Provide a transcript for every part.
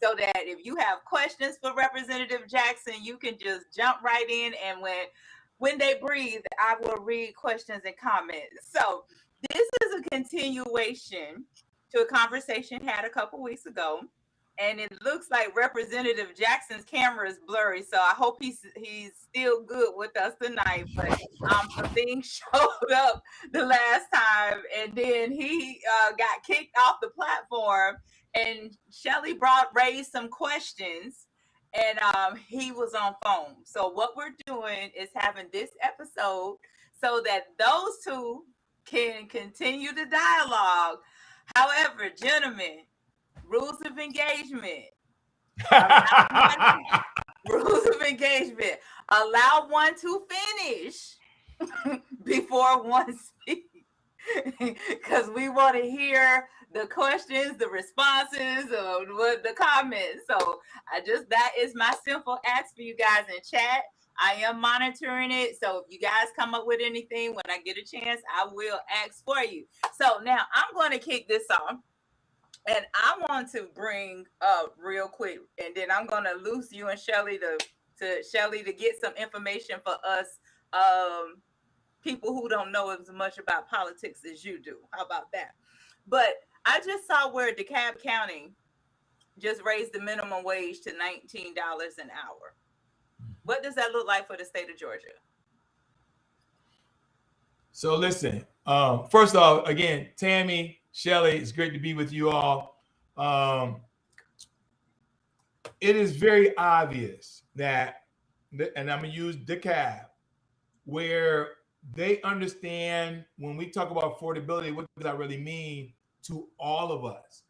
so that if you have questions for Representative Jackson, you can just jump right in, and when they breathe, I will read questions and comments. So this is a continuation to a conversation had a couple weeks ago. And it looks like Representative Jackson's camera is blurry, so I hope he's still good with us tonight. But some things showed up the last time, and then he got kicked off the platform. And Shelley raised some questions, and he was on phone. So what we're doing is having this episode so that those two can continue the dialogue. However, gentlemen, rules of engagement. Rules of engagement. Allow one to finish before one speaks. Because we want to hear the questions, the responses, the comments. So that is my simple ask for you guys in chat. I am monitoring it. So if you guys come up with anything, when I get a chance, I will ask for you. So now I'm going to kick this off. And I want to bring up real quick, and then I'm going to loose you and Shelley to get some information for us people who don't know as much about politics as you do. How about that? But I just saw where DeKalb County just raised the minimum wage to $19 an hour. What does that look like for the state of Georgia? So listen, first off, again, Tammy, Shelley, it's great to be with you all. It is very obvious that, and I'm going to use DeKalb, where they understand when we talk about affordability, what does that really mean to all of us,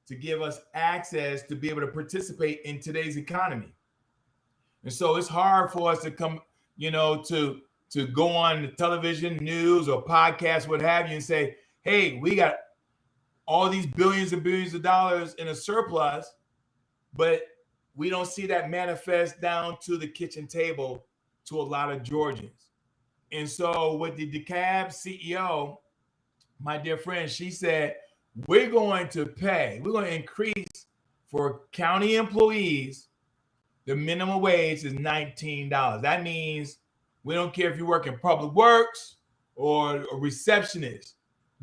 to give us access to be able to participate in today's economy. And so it's hard for us to come, to go on the television, news, or podcast, what have you, and say, hey, we got all these billions and billions of dollars in a surplus, but we don't see that manifest down to the kitchen table to a lot of Georgians. And so with the DeKalb CEO, my dear friend, she said, we're going to increase for county employees, the minimum wage is $19. That means we don't care if you work in public works or a receptionist,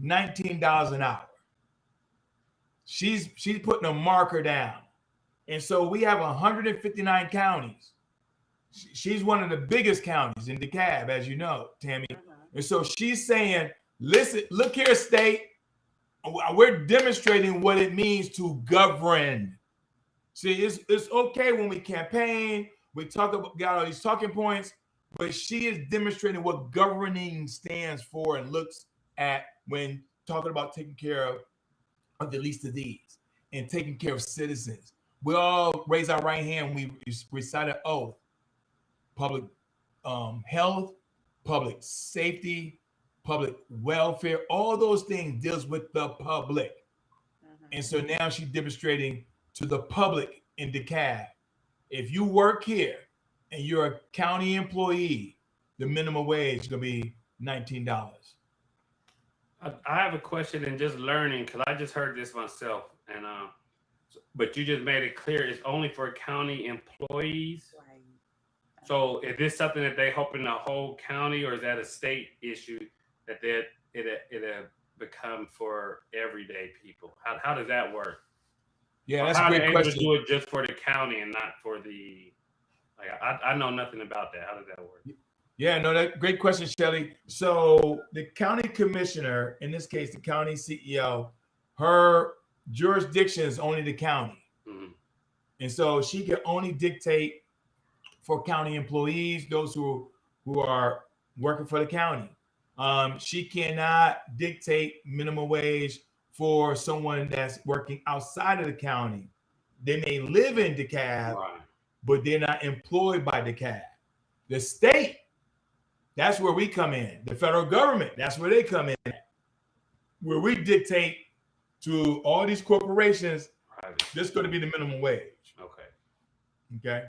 $19 an hour. She's putting a marker down. And so we have 159 counties. She's one of the biggest counties in DeKalb, as you know, Tammy. And so she's saying, listen, look here, state, we're demonstrating what it means to govern. See, it's okay when we campaign, we got all these talking points, but she is demonstrating what governing stands for and looks at when talking about taking care of the least of these and taking care of citizens. We all raise our right hand when we recite an oath. Public health, public safety, public welfare, all those things deals with the public. And so now she's demonstrating to the public in DeKalb, if you work here and you're a county employee, the minimum wage is going to be $19. I have a question and just learning, because I just heard this myself, and but you just made it clear it's only for county employees. Right. So is this something that they hope in the whole county, or is that a state issue that it'll become for everyday people? How does that work? Yeah, that's a great question. To do it just for the county and not for the, I know nothing about that. How does that work? Yeah, no, that great question, Shelley. So the county commissioner, in this case, the county CEO, her jurisdiction is only the county. Mm-hmm. And so she can only dictate for county employees, those who are working for the county. She cannot dictate minimum wage for someone that's working outside of the county. They may live in DeKalb, right, but they're not employed by DeKalb. The state, that's where we come in. The federal government, that's where they come in. Where we dictate to all these corporations, right, this is going to be the minimum wage. Okay.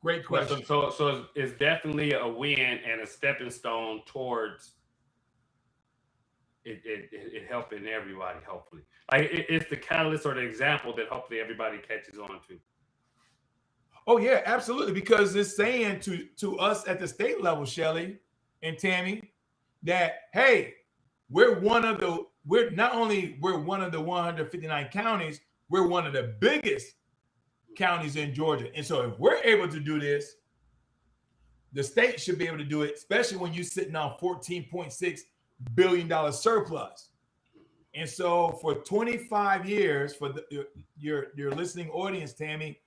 Great question. So it's definitely a win and a stepping stone towards it helping everybody, hopefully. Like it's the catalyst or the example that hopefully everybody catches on to. Oh yeah, absolutely. Because it's saying to us at the state level, Shelley and Tammy, that hey, we're not only we're one of the 159 counties, we're one of the biggest counties in Georgia. And so if we're able to do this, the state should be able to do it, especially when you're sitting on $14.6 billion surplus. And so for 25 years, for your listening audience, Tammy,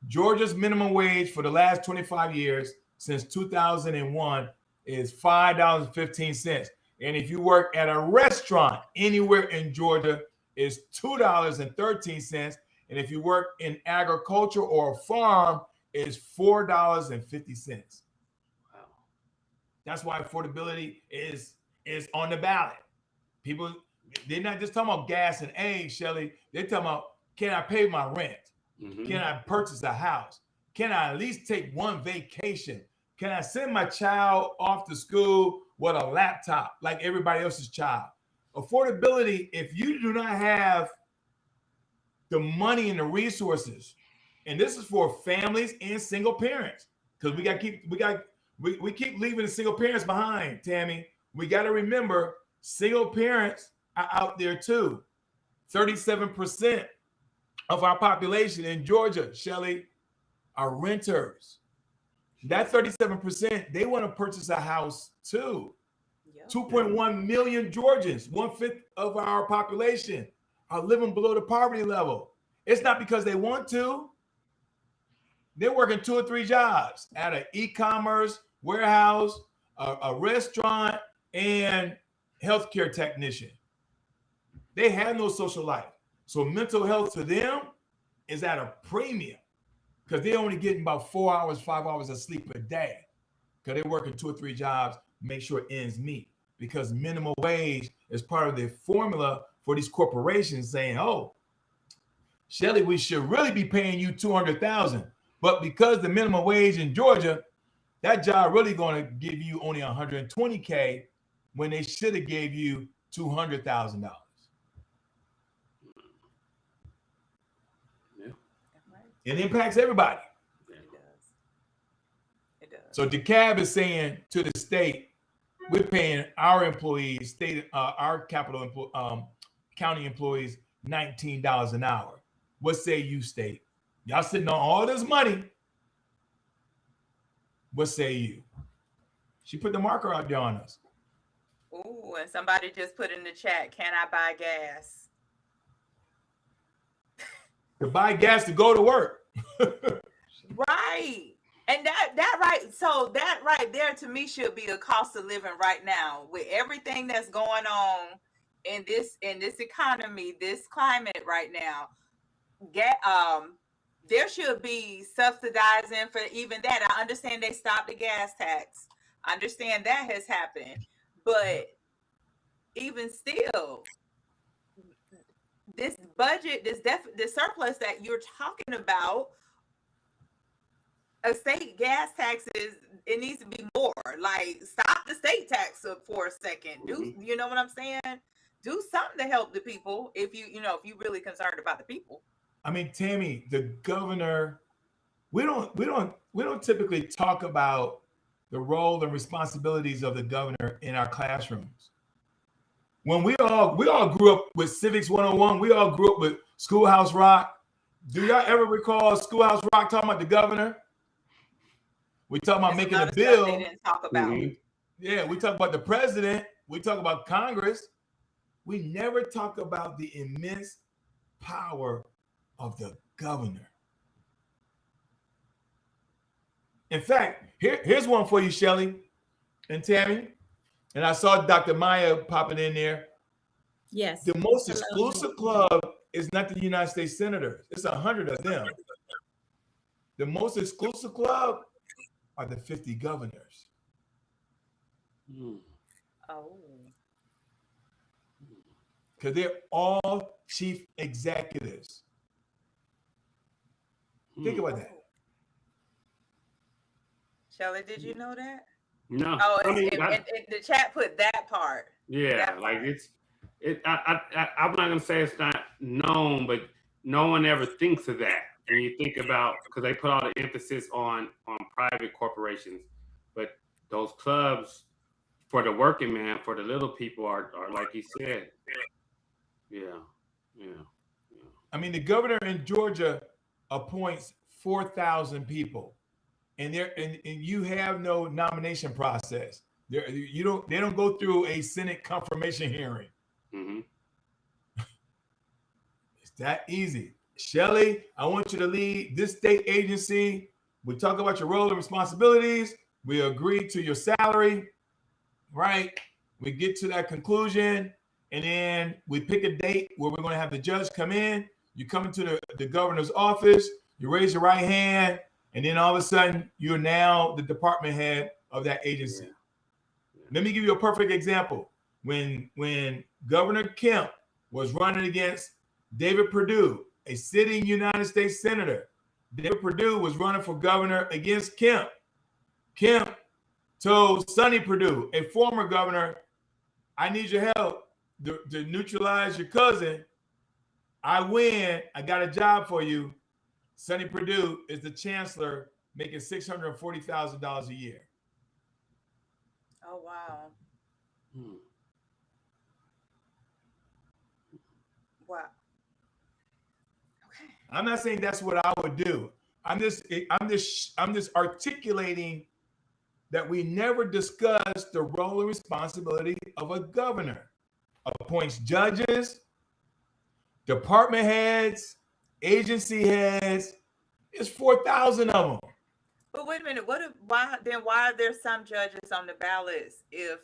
Georgia's minimum wage for the last 25 years since 2001 is $5.15. And if you work at a restaurant anywhere in Georgia, is $2.13. And if you work in agriculture or a farm, is $4.50. Wow. That's why affordability is on the ballot. People, they're not just talking about gas and eggs, Shelley. They're talking about, can I pay my rent? Mm-hmm. Can I purchase a house? Can I at least take one vacation? Can I send my child off to school with a laptop like everybody else's child? Affordability, if you do not have the money and the resources, and this is for families and single parents, because we keep leaving the single parents behind, Tammy. We got to remember single parents are out there too. 37% of our population in Georgia, Shelley, are renters. That 37%, they want to purchase a house too. Yep. 2.1 million Georgians, 1/5 of our population, are living below the poverty level. It's not because they want to. They're working 2 or 3 jobs at an e-commerce warehouse, a restaurant, and healthcare technician. They have no social life. So mental health to them is at a premium because they're only getting about 4 hours, 5 hours of sleep a day because they're working 2 or 3 jobs, make sure it ends meet. Because minimum wage is part of the formula for these corporations saying, oh, Shelley, we should really be paying you $200,000. But because the minimum wage in Georgia, that job really going to give you only $120K when they should have gave you $200,000. Yeah. It impacts everybody. It does. It does. So DeKalb is saying to the state, we're paying our employees, our county employees, $19 an hour. What say you, state? Y'all sitting on all this money. What say you? She put the marker out there on us. Ooh, and somebody just put in the chat, can I buy gas? To buy gas to go to work. Right. And that right, so that right there to me should be a cost of living right now with everything that's going on in this economy, this climate right now. There should be subsidizing for even that. I understand they stopped the gas tax. I understand that has happened, but even still, this budget, the surplus that you're talking about, a state gas taxes, it needs to be more. Like, stop the state tax for a second. Do you know what I'm saying? Do something to help the people if if you're really concerned about the people. I mean, Tammy, the governor, we don't typically talk about the role and responsibilities of the governor in our classrooms. When we all grew up with Civics 101, we all grew up with Schoolhouse Rock. Do y'all ever recall Schoolhouse Rock talking about the governor? We talk about making a bill. They didn't talk about. Yeah, we talk about the president. We talk about Congress. We never talk about the immense power of the governor. In fact, here's one for you, Shelley and Tammy. And I saw Dr. Maya popping in there. Yes. The most exclusive club is not the United States senators. It's 100 of them. The most exclusive club are the 50 governors. Oh. Because they're all chief executives. Think about that. Shelley, did you know that? No. Oh, the chat put that part. Yeah, that part. I'm not gonna say it's not known, but no one ever thinks of that. And you think about, because they put all the emphasis on private corporations, but those clubs for the working man, for the little people are like you said. Yeah. I mean, the governor in Georgia appoints 4,000 people, and you have no nomination process. They don't go through a Senate confirmation hearing. Mm-hmm. It's that easy. Shelley, I want you to lead this state agency. We talk about your role and responsibilities. We agree to your salary, right? We get to that conclusion, and then we pick a date where we're going to have the judge come in. You come into the governor's office, you raise your right hand, and then all of a sudden, you're now the department head of that agency. Yeah. Let me give you a perfect example. When Governor Kemp was running against David Perdue, a sitting United States senator, David Perdue was running for governor against Kemp. Kemp told Sonny Perdue, a former governor, I need your help to neutralize your cousin. I win. I got a job for you. Sonny Perdue is the chancellor, making $640,000 a year. Oh, wow. Wow. Okay. I'm not saying that's what I would do. I'm just articulating that we never discuss the role and responsibility of a governor. Appoints judges, department heads, agency heads. It's 4,000 of them. But wait a minute. Why are there some judges on the ballots if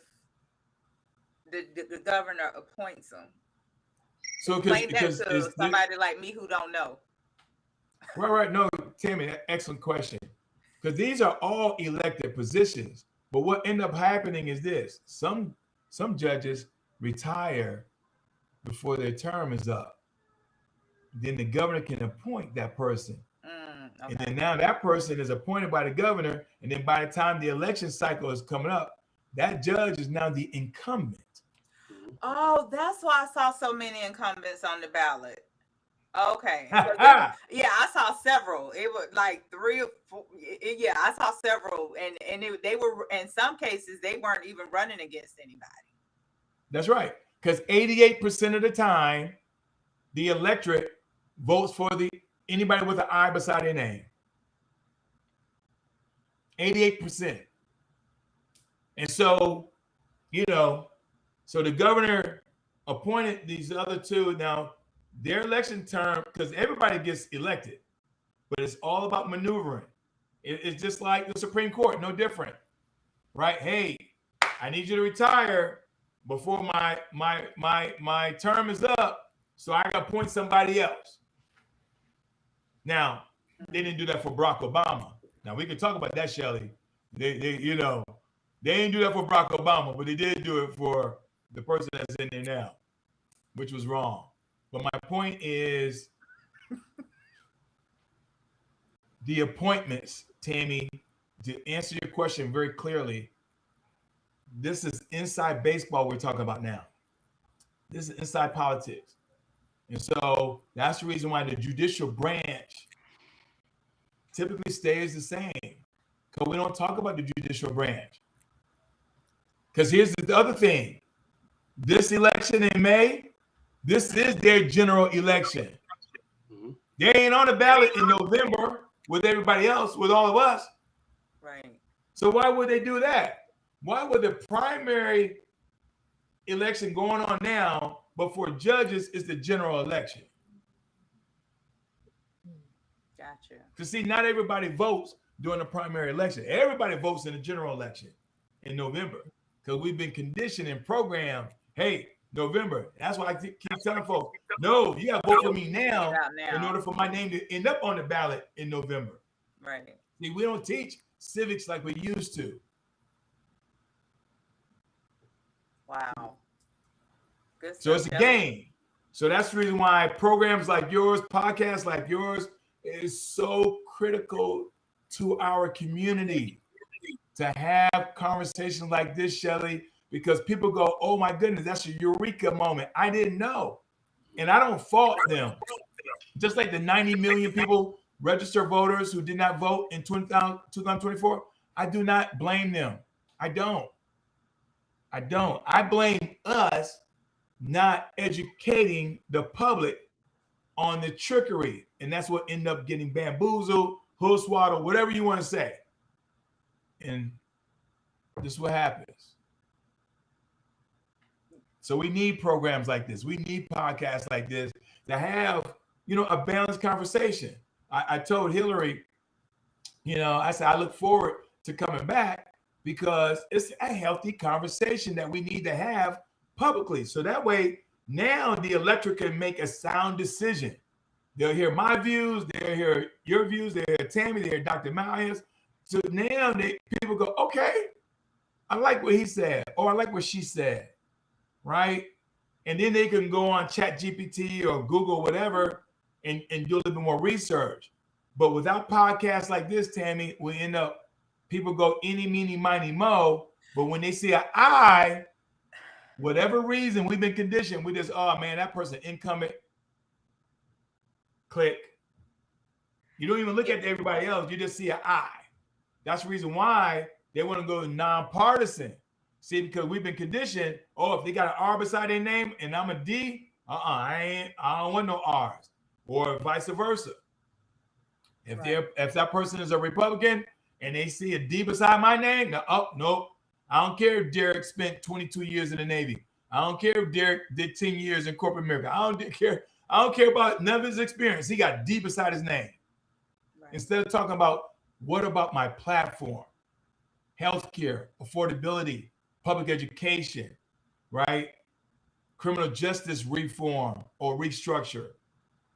the governor appoints them? So because somebody like me who don't know. Right. No, Tammi, excellent question. Because these are all elected positions. But what ended up happening is this. Some judges retire before their term is up. Then the governor can appoint that person. Okay. And then now that person is appointed by the governor. And then by the time the election cycle is coming up, that judge is now the incumbent. Oh, that's why I saw so many incumbents on the ballot. Okay. Yeah, I saw several. It was like 3 or 4. Yeah, I saw several. And they were, in some cases, they weren't even running against anybody. That's right. Because 88% of the time, the electorate votes for anybody with an I beside their name. 88%. And so, so the governor appointed these other two. Now, their election term, because everybody gets elected, but it's all about maneuvering. It's just like the Supreme Court, no different, right? Hey, I need you to retire before my term is up, so I got to appoint somebody else. Now, they didn't do that for Barack Obama. Now we can talk about that, Shelley. They didn't do that for Barack Obama, but they did do it for the person that's in there now, which was wrong. But my point is the appointments, Tammi, to answer your question very clearly, this is inside baseball we're talking about now. This is inside politics. And so that's the reason why the judicial branch typically stays the same, because we don't talk about the judicial branch. Because here's the other thing. This election in May, this is their general election. Mm-hmm. They ain't on the ballot in November with everybody else, with all of us. Right. So why would they do that? Why would the primary election going on now, but for judges is the general election? Gotcha. Because see, not everybody votes during the primary election. Everybody votes in the general election in November, because we've been conditioned and programmed. Hey, November. That's why I keep telling folks, no, you got to vote for me now in order for my name to end up on the ballot in November. Right. See, we don't teach civics like we used to. Wow. Good So it's a game. So that's the reason why programs like yours, podcasts like yours, is so critical to our community, to have conversations like this, Shelley, because people go, oh my goodness, that's a eureka moment. I didn't know. And I don't fault them. Just like the 90 million people registered voters who did not vote in 2024, I do not blame them. I don't. I blame us not educating the public on the trickery. And that's what ended up getting bamboozled, hood swaddled, whatever you want to say. And this is what happens. So we need programs like this. We need podcasts like this to have, a balanced conversation. I told Hillary, I said, I look forward to coming back because it's a healthy conversation that we need to have publicly. So that way, now the electorate can make a sound decision. They'll hear my views, they'll hear your views, they'll hear Tammi, they'll hear Dr. Maya's. So now people go, okay, I like what he said, or I like what she said, right? And then they can go on ChatGPT or Google, whatever, and do a little bit more research. But without podcasts like this, Tammi, we end up, people go eeny, meeny, miny, mo. But when they see an I, whatever reason, we've been conditioned, we just, oh man, that person incumbent, click. You don't even look at everybody else, you just see an I. That's the reason why they want to go nonpartisan. See, because we've been conditioned, if they got an R beside their name and I'm a D, I don't want no R's. Or vice versa. If that person is a Republican and they see a D beside my name, nope. I don't care if Derrick spent 22 years in the Navy. I don't care if Derrick did 10 years in corporate America. I don't care about none of his experience. He got D beside his name. Right. Instead of talking about what about my platform, healthcare, affordability, public education, right? Criminal justice reform or restructure,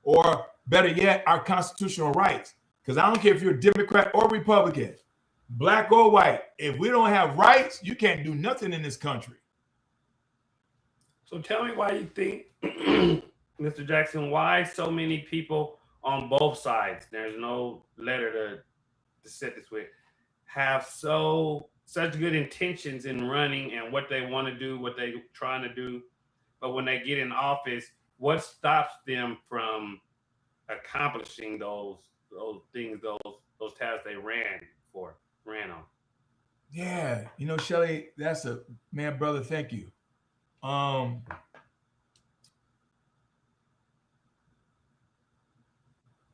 or better yet, our constitutional rights. Because I don't care if you're a Democrat or Republican, black or white. If we don't have rights, you can't do nothing in this country. So tell me why you think, Mr. Jackson, why so many people on both sides, there's no letter to set this with, have such good intentions in running and what they want to do, what they're trying to do. But when they get in office, what stops them from accomplishing those things, those tasks they ran on? Yeah, Shelley, that's brother, thank you.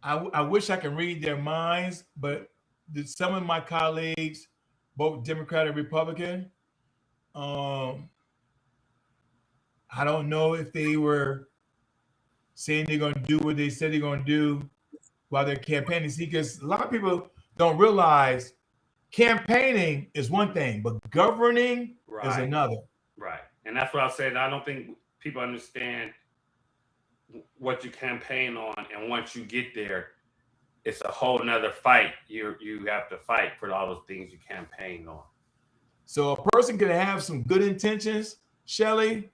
I wish I could read their minds, but some of my colleagues, both Democrat and Republican, I don't know if they were saying they're going to do what they said they're going to do while they're campaigning. See, because a lot of people don't realize campaigning is one thing, but governing is another. Right. And that's what I said. I don't think people understand what you campaign on. And once you get there, it's a whole nother fight. You have to fight for all those things you campaign on. So a person could have some good intentions, Shelley,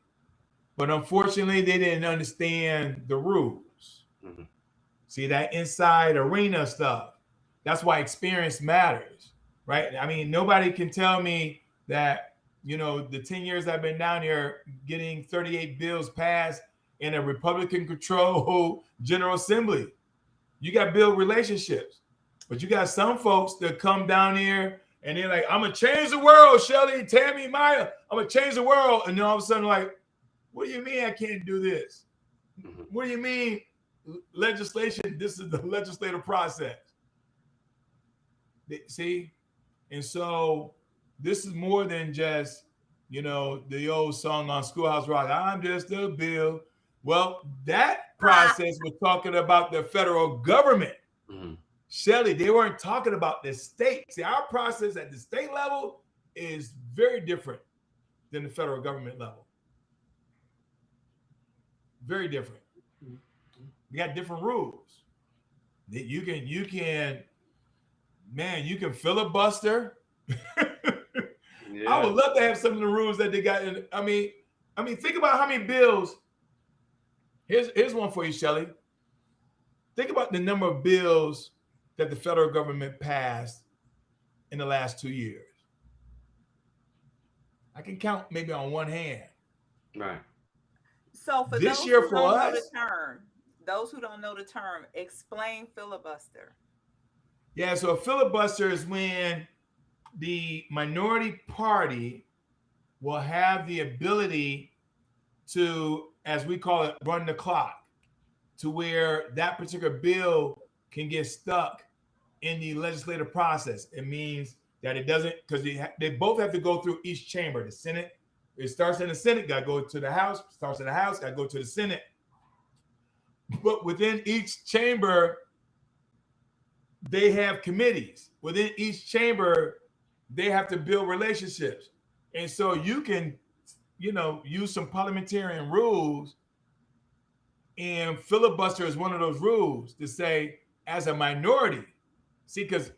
but unfortunately they didn't understand the rules. Mm-hmm. See, that inside arena stuff. That's why experience matters, right? I mean, nobody can tell me that, the 10 years I've been down here getting 38 bills passed in a Republican-controlled General Assembly. You got to build relationships. But you got some folks that come down here and they're like, I'm going to change the world, Shelley, Tammi, Maya. I'm going to change the world. And then all of a sudden, like, what do you mean I can't do this? Mm-hmm. What do you mean legislation? This is the legislative process. See? And so this is more than just, the old song on Schoolhouse Rock, I'm just a bill. Well, that process was talking about the federal government. Mm-hmm. Shelley, they weren't talking about the state. See, our process at the state level is very different than the federal government level. Very different. We got different rules. You can filibuster. Yeah. I would love to have some of the rules that they got in. I mean, think about how many bills. Here's one for you, Shelley. Think about the number of bills that the federal government passed in the last 2 years. I can count maybe on one hand. Right. So for this year for us, those who don't know the term, explain filibuster. Yeah, so a filibuster is when the minority party will have the ability to, as we call it, run the clock, to where that particular bill can get stuck in the legislative process. It means that it doesn't, because they both have to go through each chamber. The Senate, it starts in the Senate, got to go to the House, starts in the House, got to go to the Senate. But within each chamber, they have committees. Within each chamber, they have to build relationships. And so you can, use some parliamentarian rules, and filibuster is one of those rules to say, as a minority, see, because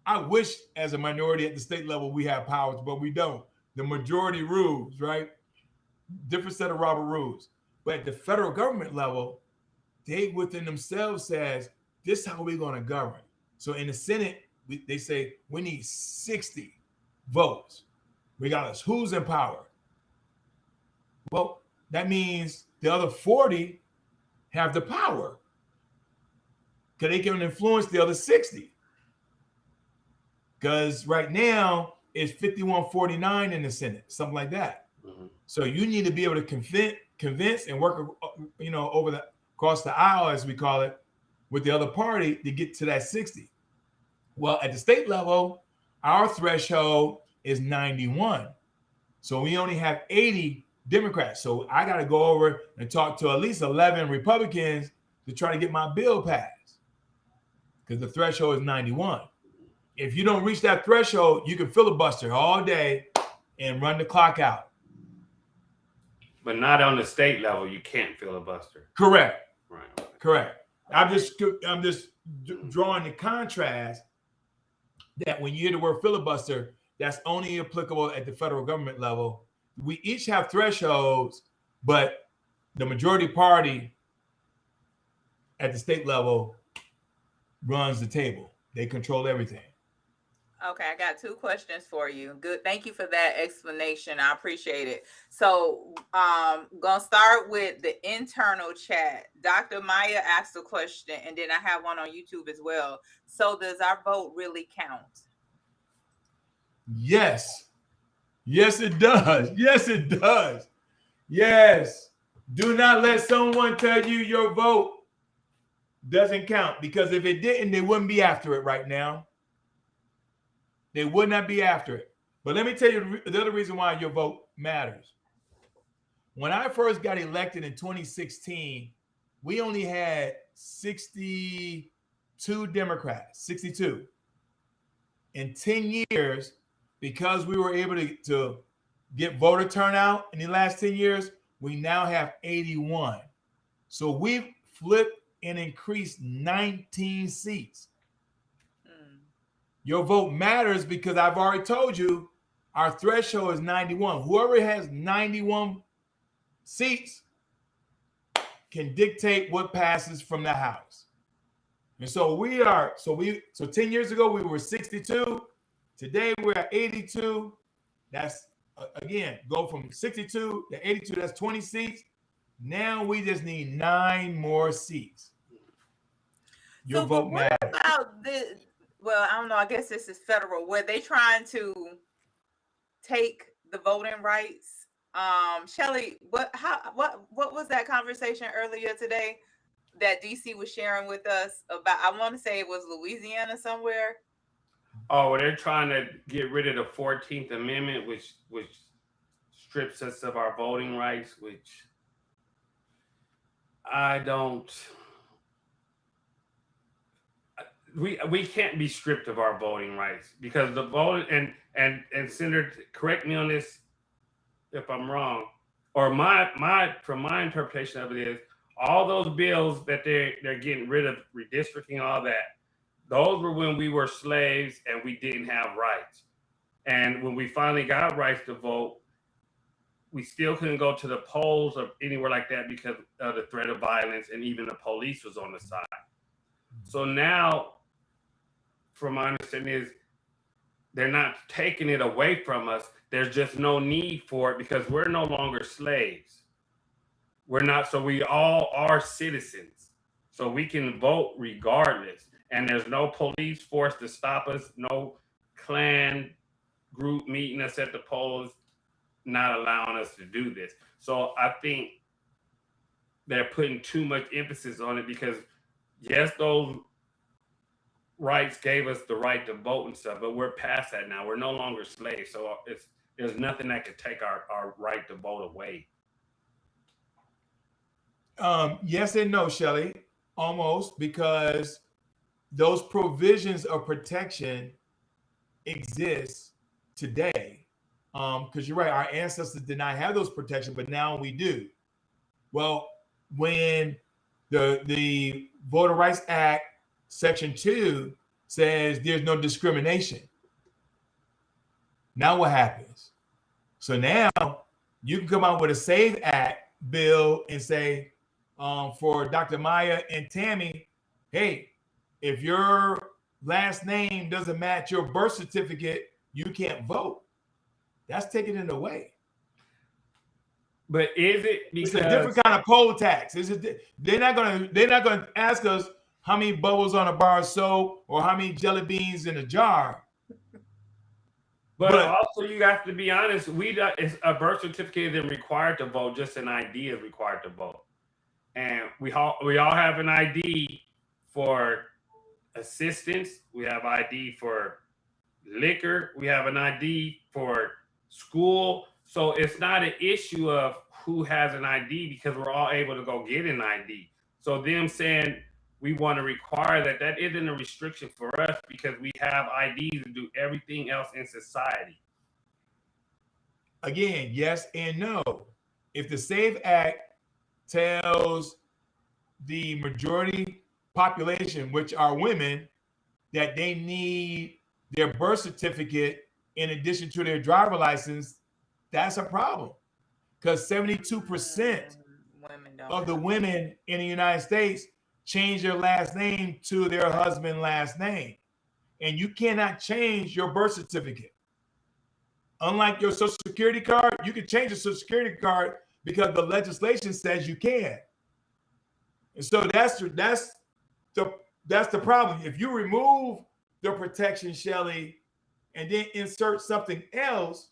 I wish as a minority at the state level we have powers, but we don't. The majority rules, right? Different set of Robert rules. But at the federal government level, they within themselves says, this is how we're going to govern. So in the Senate, they say we need 60 votes. Regardless who's in power. Well, that means the other 40 have the power because they can influence the other 60. Because right now it's 51-49 in the Senate, something like that. Mm-hmm. So you need to be able to convince and work, across the aisle, as we call it, with the other party to get to that 60. Well, at the state level, our threshold is 91. So we only have 80 Democrats. So I got to go over and talk to at least 11 Republicans to try to get my bill passed because the threshold is 91. If you don't reach that threshold, you can filibuster all day and run the clock out. But not on the state level. You can't filibuster. Correct. Right. Correct. I'm just drawing the contrast that when you hear the word filibuster, that's only applicable at the federal government level. We each have thresholds, but the majority party at the state level runs the table. They control everything. Okay, I got 2 questions for you. Good. Thank you for that explanation. I appreciate it. So gonna start with the internal chat. Dr. Maya asked a question, and then I have one on YouTube as well. So does our vote really count? Yes. Yes, it does. Yes, it does. Yes. Do not let someone tell you your vote doesn't count, because if it didn't, they wouldn't be after it right now. They would not be after it. But let me tell you the other reason why your vote matters. When I first got elected in 2016, we only had 62 Democrats, 62. In 10 years, because we were able to get voter turnout in the last 10 years, we now have 81. So we've flipped and increased 19 seats. Your vote matters because I've already told you our threshold is 91. Whoever has 91 seats can dictate what passes from the House. And so 10 years ago, we were 62. Today, we're at 82. That's, again, go from 62 to 82. That's 20 seats. Now we just need 9 more seats. Your vote matters. What about this? Well, I don't know. I guess this is federal, where they trying to take the voting rights. Shelley, what was that conversation earlier today that DC was sharing with us about? I want to say it was Louisiana somewhere. Oh, well, they're trying to get rid of the 14th Amendment, which strips us of our voting rights, which I don't. We can't be stripped of our voting rights, because the vote and Senator, correct me on this if I'm wrong, or from my interpretation of it is, all those bills that they're getting rid of, redistricting, all that, those were when we were slaves and we didn't have rights. And when we finally got rights to vote, we still couldn't go to the polls or anywhere like that because of the threat of violence, and even the police was on the side. So now, from my understanding, is they're not taking it away from us. There's just no need for it because we're no longer slaves. We're not, so we all are citizens. So we can vote regardless. and there's no police force to stop us, no Klan group meeting us at the polls, not allowing us to do this. So I think they're putting too much emphasis on it because, yes, those rights gave us the right to vote and stuff, but we're past that now. We're no longer slaves. So there's nothing that could take our right to vote away. Yes and no, Shelley, almost, because those provisions of protection exist today. Because you're right, our ancestors did not have those protections, but now we do. Well, when the Voter Rights Act, Section 2 says there's no discrimination. Now what happens? So now you can come out with a SAVE Act bill and say, for Dr. Maya and Tammy, hey, if your last name doesn't match your birth certificate, you can't vote. That's taking it away. But is it because it's a different kind of poll tax? They're not gonna ask us how many bubbles on a bar of soap or how many jelly beans in a jar. But also, you have to be honest. It's a birth certificate isn't required to vote. Just an ID is required to vote, and we all have an ID for assistance. We have ID for liquor. We have an ID for school. So it's not an issue of who has an ID because we're all able to go get an ID. So them saying we want to require that isn't a restriction for us because we have IDs to do everything else in society. Again, yes and no. If the SAVE Act tells the majority population, which are women, that they need their birth certificate in addition to their driver license, that's a problem. Because 72% of the women in the United States change their last name to their husband's last name. And you cannot change your birth certificate. Unlike your Social Security card, you can change your Social Security card because the legislation says you can. And so that's the problem. If you remove the protection, Shelley, and then insert something else,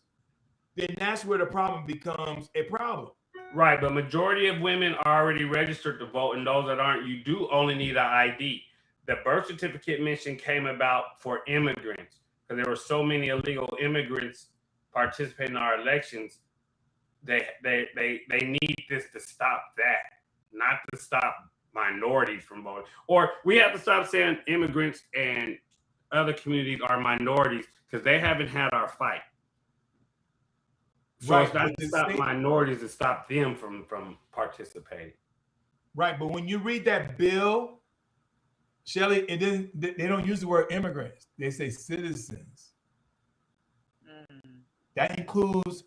then that's where the problem becomes a problem. Right, but majority of women are already registered to vote, and those that aren't, you do only need an ID. The birth certificate mission came about for immigrants because there were so many illegal immigrants participating in our elections. They need this to stop that, not to stop minorities from voting. Or we have to stop saying immigrants and other communities are minorities because they haven't had our fight. So right, it's not to stop minorities, to stop them from participating. Right, but when you read that bill, Shelley, they don't use the word immigrants. They say citizens. That includes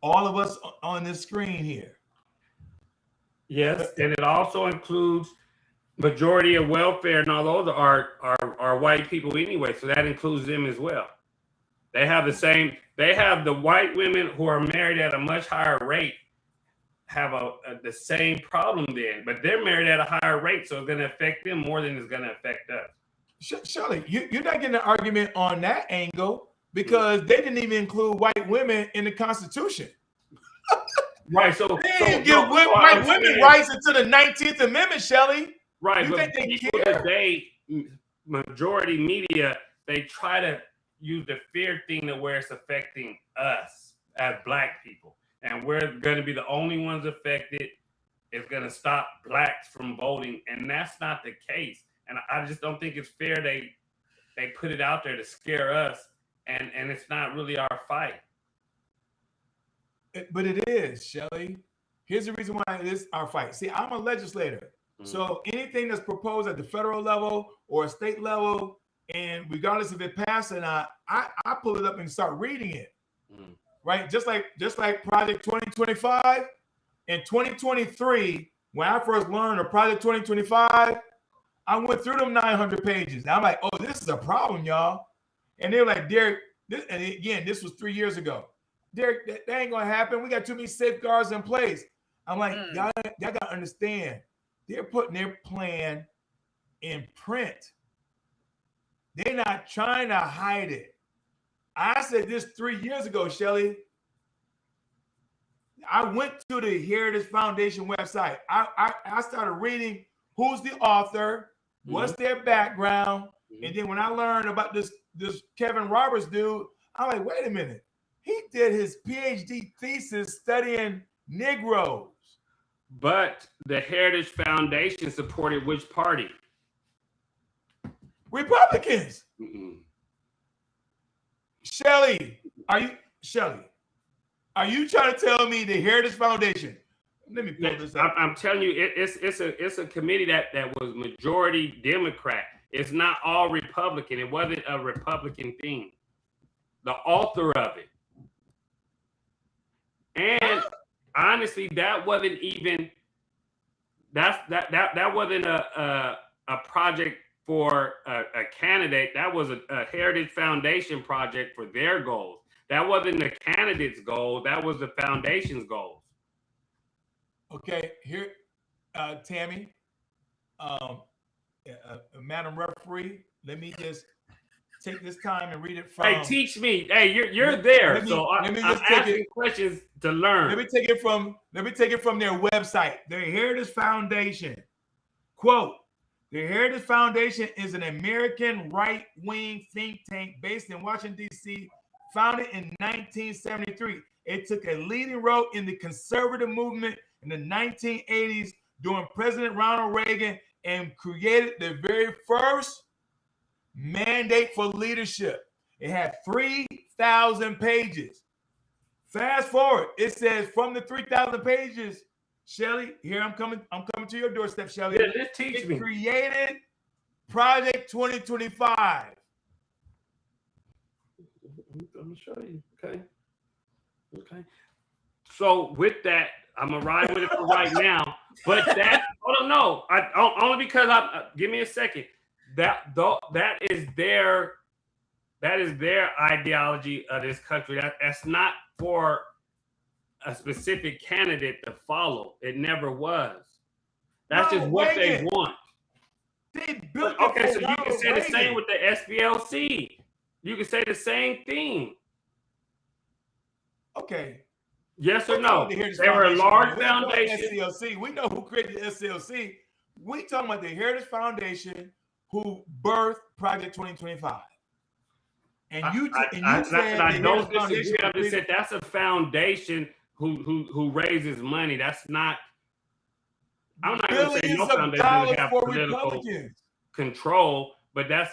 all of us on this screen here. Yes, and it also includes majority of welfare, and all those are white people anyway, so that includes them as well. They have the same. They have the white women who are married at a much higher rate have the same problem then, but they're married at a higher rate, so it's going to affect them more than it's going to affect us. Shelley, you're not getting an argument on that angle because they didn't even include white women in the Constitution. Right, so they didn't give white women rights until the 19th Amendment, Shelley. Right, you but think they people care? Today, majority media, they try to use the fear thing to where it's affecting us as Black people. And we're going to be the only ones affected. It's going to stop Blacks from voting. And that's not the case. And I just don't think it's fair they put it out there to scare us. And it's not really our fight. But it is, Shelley. Here's the reason why it is our fight. See, I'm a legislator. So anything that's proposed at the federal level or a state level, and regardless if it passes or not, I pull it up and start reading it. Right? Just like Project 2025 in 2023, when I first learned of Project 2025, I went through them 900 pages. And I'm like, oh, this is a problem, y'all. And they were like, Derrick, and again, this was 3 years ago. Derrick, that ain't gonna happen. We got too many safeguards in place. I'm like, y'all gotta understand. They're putting their plan in print. They're not trying to hide it. I said this 3 years ago, Shelley. I went to the Heritage Foundation website. I started reading who's the author, what's their background, and then when I learned about this Kevin Roberts dude, I'm like, wait a minute. He did his PhD thesis studying Negroes. But the Heritage Foundation supported which party? Republicans. Shelley, are you trying to tell me the Heritage Foundation? Let me pull this up. I'm telling you, it's a committee that was majority Democrat. It's not all Republican. It wasn't a Republican thing. The author of it. And honestly, that wasn't even that wasn't a project for a candidate. That was a Heritage Foundation project for their goals. That wasn't the candidate's goal. That was the foundation's goals. Okay, here, Tammy, Madam Referee, let me just take this time and read it from. Hey, teach me. Hey, you're there, so I'm asking questions to learn. Let me take it from their website, the Heritage Foundation. Quote: The Heritage Foundation is an American right-wing think tank based in Washington, D.C., founded in 1973. It took a leading role in the conservative movement in the 1980s during President Ronald Reagan and created the very first mandate for leadership. It had 3,000 pages. Fast forward, it says from the 3,000 pages, Shelley, here I'm coming to your doorstep, Shelley. Yeah, just teach me. Created Project 2025. I'm gonna show you. Okay. So with that, I'm gonna ride with it for right now. But that, no. Only because give me a second. That is their ideology of this country. That's not for a specific candidate to follow. It never was. That's just what they want. Okay, so you can say the same with the SPLC. You can say the same thing. Okay. Yes or no? They were a large foundation. SCLC. We know who created the SCLC. We talking about the Heritage Foundation who birthed Project 2025. And you said I don't disagree. I just said that's a foundation who raises money. That's not. I'm not going to say no foundation doesn't have political control, but that's,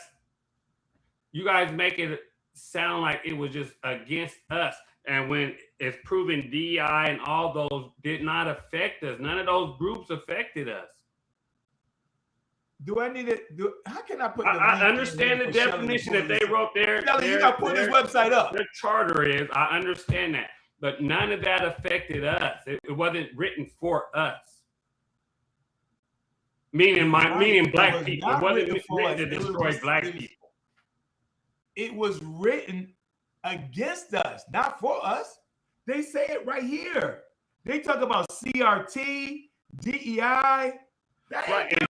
you guys make it sound like it was just against us. And when it's proven DEI and all those did not affect us, none of those groups affected us. Do I need it? How can I put? I understand the definition that they wrote there. Shelley, you got to put this website up. Their charter is. I understand that, but none of that affected us. It wasn't written for us. Meaning black people. It wasn't written to destroy black people. It was written against us, not for us. They say it right here. They talk about CRT, DEI. Right, and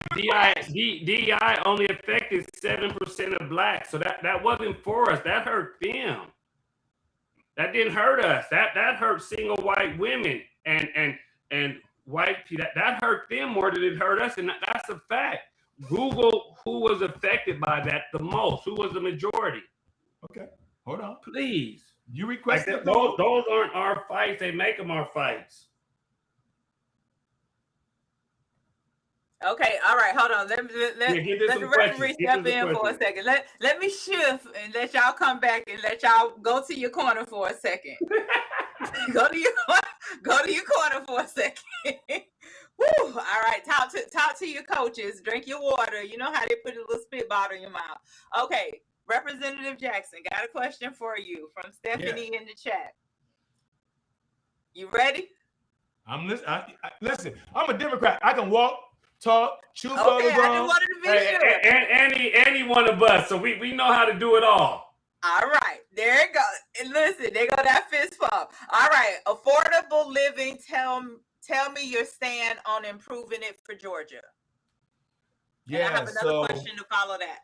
DEI only affected 7% of blacks, so that wasn't for us. That hurt them. That didn't hurt us. That hurt single white women and white people. That hurt them more than it hurt us, and that's a fact. Google who was affected by that the most. Who was the majority? Okay, hold on, please. You requested those aren't our fights. They make them our fights. Okay, all right, hold on. Let the referee step in for a second. Let me shift and let y'all come back and let y'all go to your corner for a second. go to your corner for a second. Woo! All right, talk to your coaches. Drink your water. You know how they put a little spit bottle in your mouth. Okay, Representative Jackson, got a question for you from Stephanie in the chat. You ready? I'm listening. Listen, I'm a Democrat. I can walk, talk, chew bubble gum. I just wanted to be sure. Any one of us, so we know how to do it all. All right, there it goes. And listen, there go that fist pump. All right, affordable living. Tell me your stand on improving it for Georgia. Yeah, and I have another question to follow that.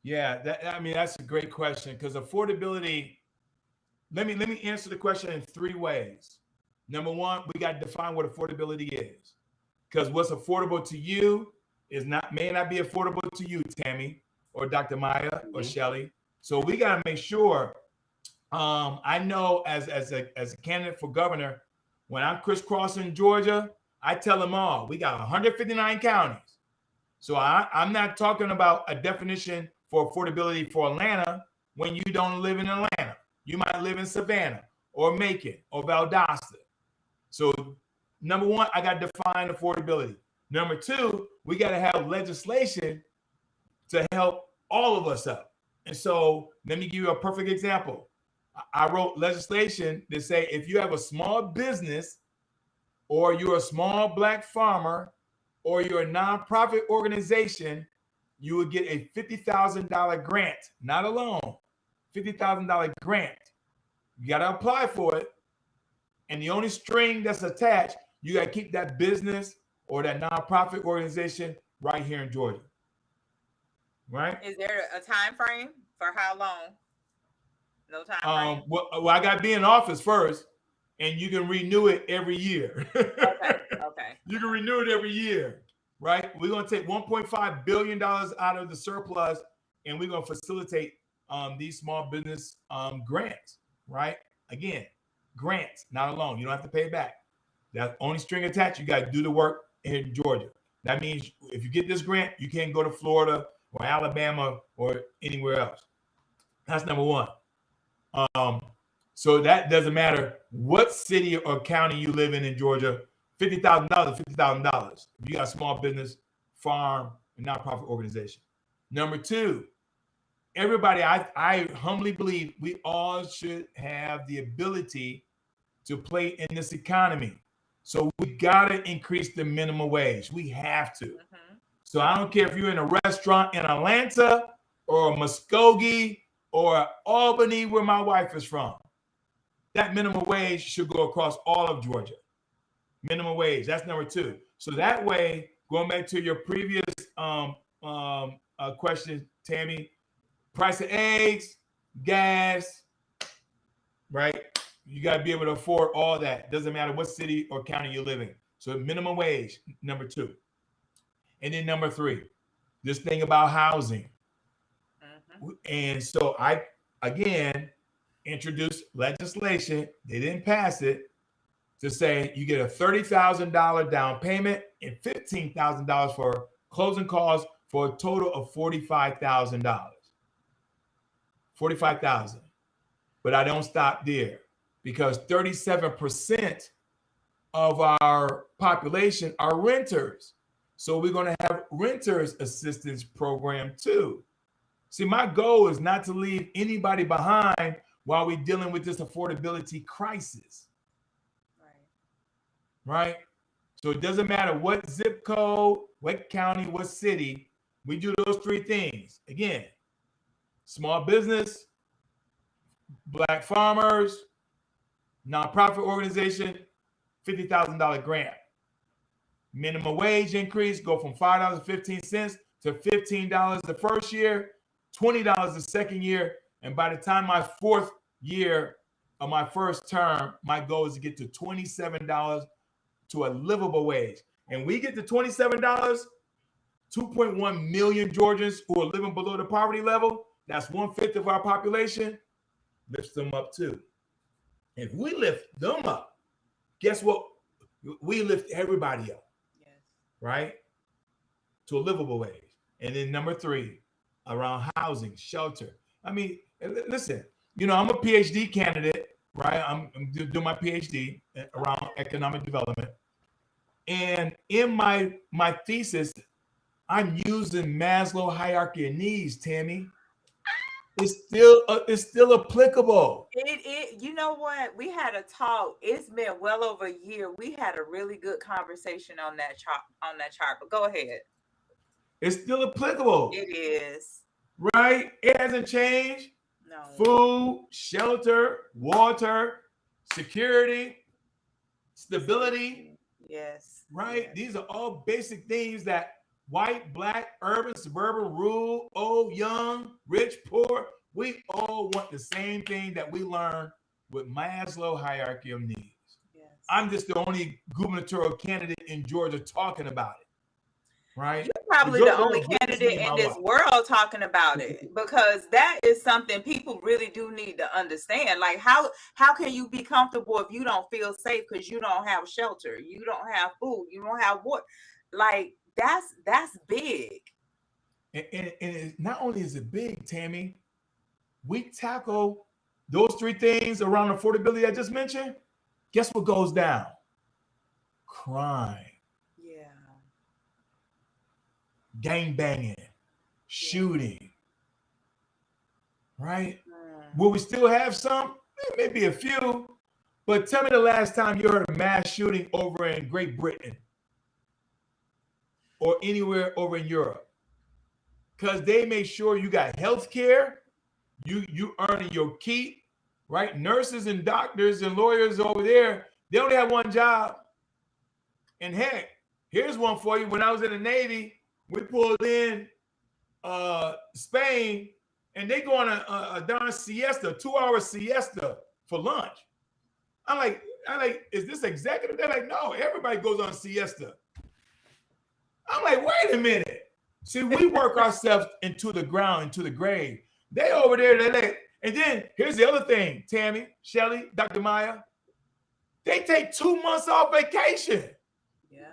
Yeah, that's a great question because affordability. Let me answer the question in three ways. Number one, we got to define what affordability is, because what's affordable to you may not be affordable to you, Tammy, or Dr. Maya, or Shelley. So we got to make sure. I know as a candidate for governor, when I'm crisscrossing Georgia, I tell them all we got 159 counties. So I'm not talking about a definition for affordability for Atlanta when you don't live in Atlanta. You might live in Savannah or Macon or Valdosta. So number one, I got to define affordability. Number two, we got to have legislation to help all of us out. And so let me give you a perfect example. I wrote legislation that say if you have a small business or you're a small Black farmer or you're a nonprofit organization, you would get a $50,000 grant, not a loan, $50,000 grant. You got to apply for it. And the only string that's attached, you got to keep that business or that nonprofit organization right here in Georgia. Right? Is there a time frame for how long? No time frame. Well, I got to be in office first, and you can renew it every year. Okay. You can renew it every year, right? We're going to take $1.5 billion out of the surplus, and we're going to facilitate these small business grants, right? Again, grants, not a loan. You don't have to pay it back. That's only string attached. You got to do the work in Georgia. That means if you get this grant, you can't go to Florida or Alabama or anywhere else. That's number one. So that doesn't matter what city or county you live in Georgia, $50,000, $50,000. If you got a small business, farm, and nonprofit organization. Number two, everybody, I humbly believe we all should have the ability to play in this economy. So we gotta increase the minimum wage. We have to. Mm-hmm. So I don't care if you're in a restaurant in Atlanta or Muskogee or Albany, where my wife is from. That minimum wage should go across all of Georgia. Minimum wage, that's number two. So that way, going back to your previous question, Tammy, price of eggs, gas, right? You got to be able to afford all that. Doesn't matter what city or county you live in. So minimum wage, number two. And then number three, this thing about housing. Mm-hmm. And so I, again, introduced legislation. They didn't pass it, to say you get a $30,000 down payment and $15,000 for closing costs for a total of $45,000. $45,000. But I don't stop there, because 37% of our population are renters. So we're going to have renters assistance program too. See, my goal is not to leave anybody behind while we're dealing with this affordability crisis. Right? So it doesn't matter what zip code, what county, what city, we do those three things. Again, small business, Black farmers, nonprofit organization, $50,000 grant. Minimum wage increase, go from $5.15 to $15 the first year, $20 the second year. And by the time my fourth year of my first term, my goal is to get to $27 to a livable wage. And we get to $27, 2.1 million Georgians who are living below the poverty level, that's 1/5 of our population, lifts them up too. If we lift them up, guess what? We lift everybody up. Yes. Right? To a livable wage. And then number three, around housing, shelter. I mean, listen, I'm a PhD candidate, right? I'm doing my PhD around economic development. And in my thesis, I'm using Maslow hierarchy of needs, Tammy. It's still applicable. You know what? We had a talk. It's been well over a year. We had a really good conversation on that chart. But go ahead. It's still applicable. It is. Right? It hasn't changed. No. Food, shelter, water, security, stability. Yes. Right? Yes. These are all basic things that white, black, urban, suburban, rural, old, young, rich, poor. We all want the same thing that we learned with Maslow hierarchy of needs. Yes. I'm just the only gubernatorial candidate in Georgia talking about it. Right? You're probably the only candidate in this world talking about it, because that is something people really do need to understand. Like, how can you be comfortable if you don't feel safe because you don't have shelter, you don't have food, you don't have water? Like, that's big. And it, not only is it big, Tammy, we tackle those three things around affordability I just mentioned. Guess what goes down? Crime. Gang banging, shooting, right? Will we still have some? Maybe a few, but tell me the last time you heard a mass shooting over in Great Britain or anywhere over in Europe, because they make sure you got health care, you earning your keep, right? Nurses and doctors and lawyers over there, they only have one job. And heck, here's one for you. When I was in the Navy, we pulled in Spain, and they go on a darn siesta, 2-hour siesta for lunch. I'm like, is this executive? They're like, no, everybody goes on siesta. I'm like, wait a minute. See, we work ourselves into the ground, into the grave. They over there, and then here's the other thing, Tammy, Shelley, Dr. Maya. They take 2 months off vacation. Yeah.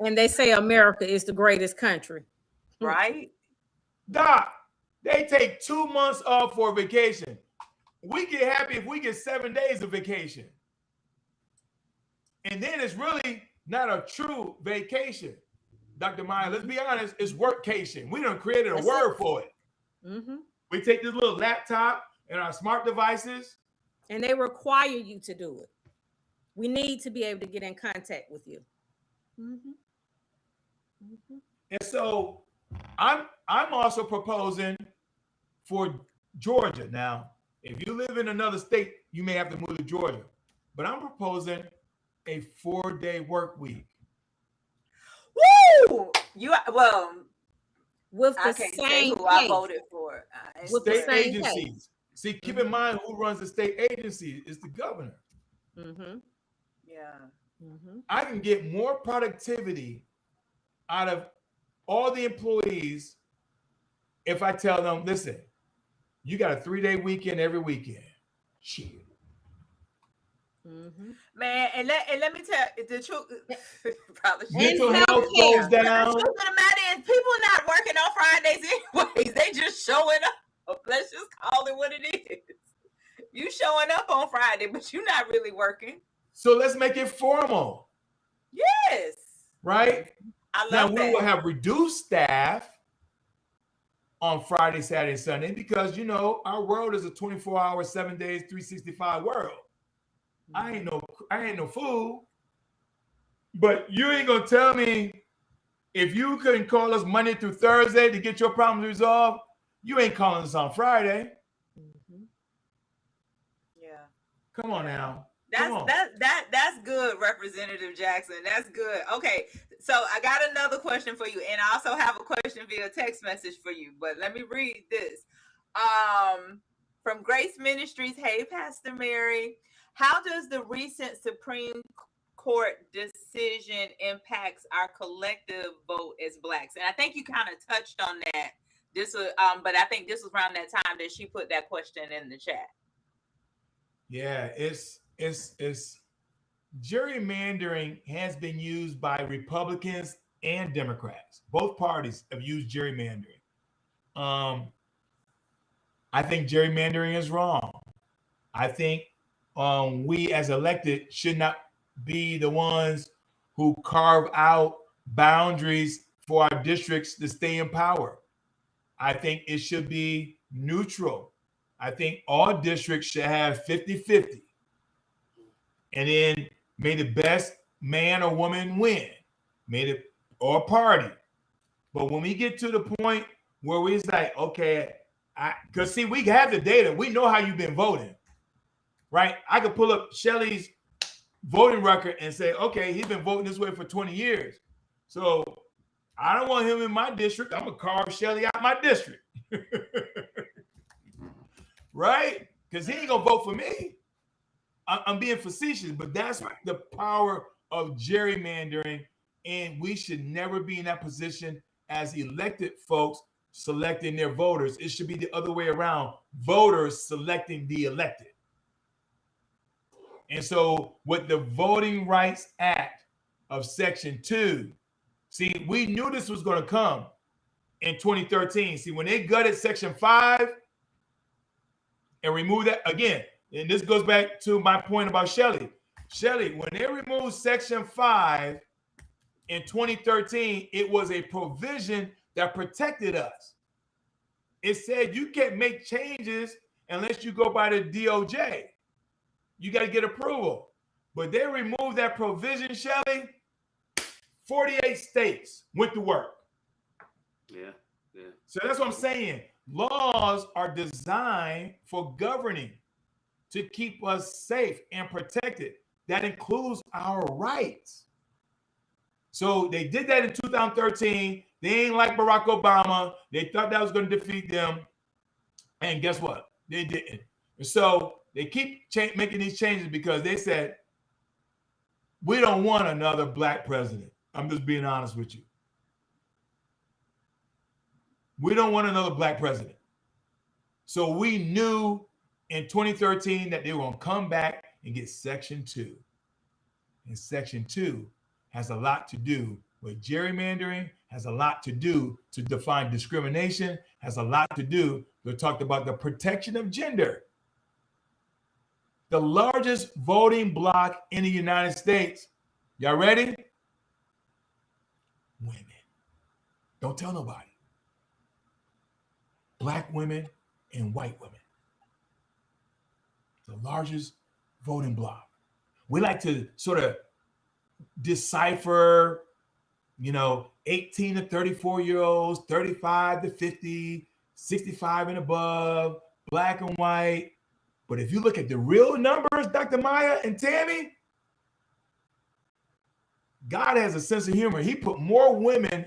And they say America is the greatest country. Right? Doc, they take 2 months off for vacation. We get happy if we get 7 days of vacation. And then it's really not a true vacation. Dr. Maya, let's be honest, it's workcation. We done created a word for it. Mm-hmm. We take this little laptop and our smart devices. And they require you to do it. We need to be able to get in contact with you. Mm-hmm. Mm-hmm. And so I'm also proposing for Georgia. Now, if you live in another state, you may have to move to Georgia. But I'm proposing a 4-day work week. Woo! With the I can't say who I voted for. State agencies. See, keep in mind who runs the state agency is the governor. Mm-hmm. Yeah. Mm-hmm. I can get more productivity out of all the employees if I tell them, listen, you got a 3-day weekend every weekend. Shit. Mm-hmm. Man, and let me tell you the truth. Probably mental health goes down. The truth of the matter is, people not working on Fridays anyways. They just showing up. Let's just call it what it is. You showing up on Friday, but you're not really working. So let's make it formal. Yes. Right? I love that. We will have reduced staff on Friday, Saturday, Sunday, because our world is a 24-hour, 7 days, 365 world. I ain't no fool. But you ain't gonna tell me if you couldn't call us Monday through Thursday to get your problems resolved, you ain't calling us on Friday. Mm-hmm. Yeah. Come on now. That's good, Representative Jackson. That's good. Okay, so I got another question for you, and I also have a question via text message for you. But let me read this. From Grace Ministries. Hey, Pastor Mary. How does the recent Supreme Court decision impacts our collective vote as Blacks? And I think you kind of touched on that. This was, but I think this was around that time that she put that question in the chat. Yeah, it's gerrymandering has been used by Republicans and Democrats. Both parties have used gerrymandering. I think gerrymandering is wrong. I think we as elected should not be the ones who carve out boundaries for our districts to stay in power. I think it should be neutral. I think all districts should have 50-50. And then may the best man or woman win, or party. But when we get to the point where we're like, okay, because see, we have the data. We know how you've been voting, right? I could pull up Shelley's voting record and say, okay, he's been voting this way for 20 years. So I don't want him in my district. I'm going to carve Shelley out my district. Right? Because he ain't going to vote for me. I'm being facetious, but that's the power of gerrymandering. And we should never be in that position as elected folks selecting their voters. It should be the other way around. Voters selecting the elected. And so with the Voting Rights Act of Section 2, see, we knew this was going to come in 2013. See, when they gutted Section 5 and removed that, again, and this goes back to my point about Shelley. Shelley, when they removed Section 5 in 2013, it was a provision that protected us. It said you can't make changes unless you go by the DOJ. You got to get approval. But they removed that provision, Shelley. 48 states went to work. Yeah. So that's what I'm saying. Laws are designed for governing to keep us safe and protected. That includes our rights. So they did that in 2013. They ain't like Barack Obama. They thought that was going to defeat them. And guess what? They didn't. So they keep making these changes because they said, we don't want another black president. I'm just being honest with you. We don't want another black president. So we knew in 2013 that they were going to come back and get Section 2. And Section 2 has a lot to do with gerrymandering, has a lot to do to define discrimination, has a lot to do, we talked about the protection of gender. The largest voting bloc in the United States. Y'all ready? Women. Don't tell nobody. Black women and white women. The largest voting bloc. We like to sort of decipher, 18 to 34-year-olds, 35 to 50, 65 and above, black and white. But if you look at the real numbers, Dr. Maya and Tammi, God has a sense of humor. He put more women,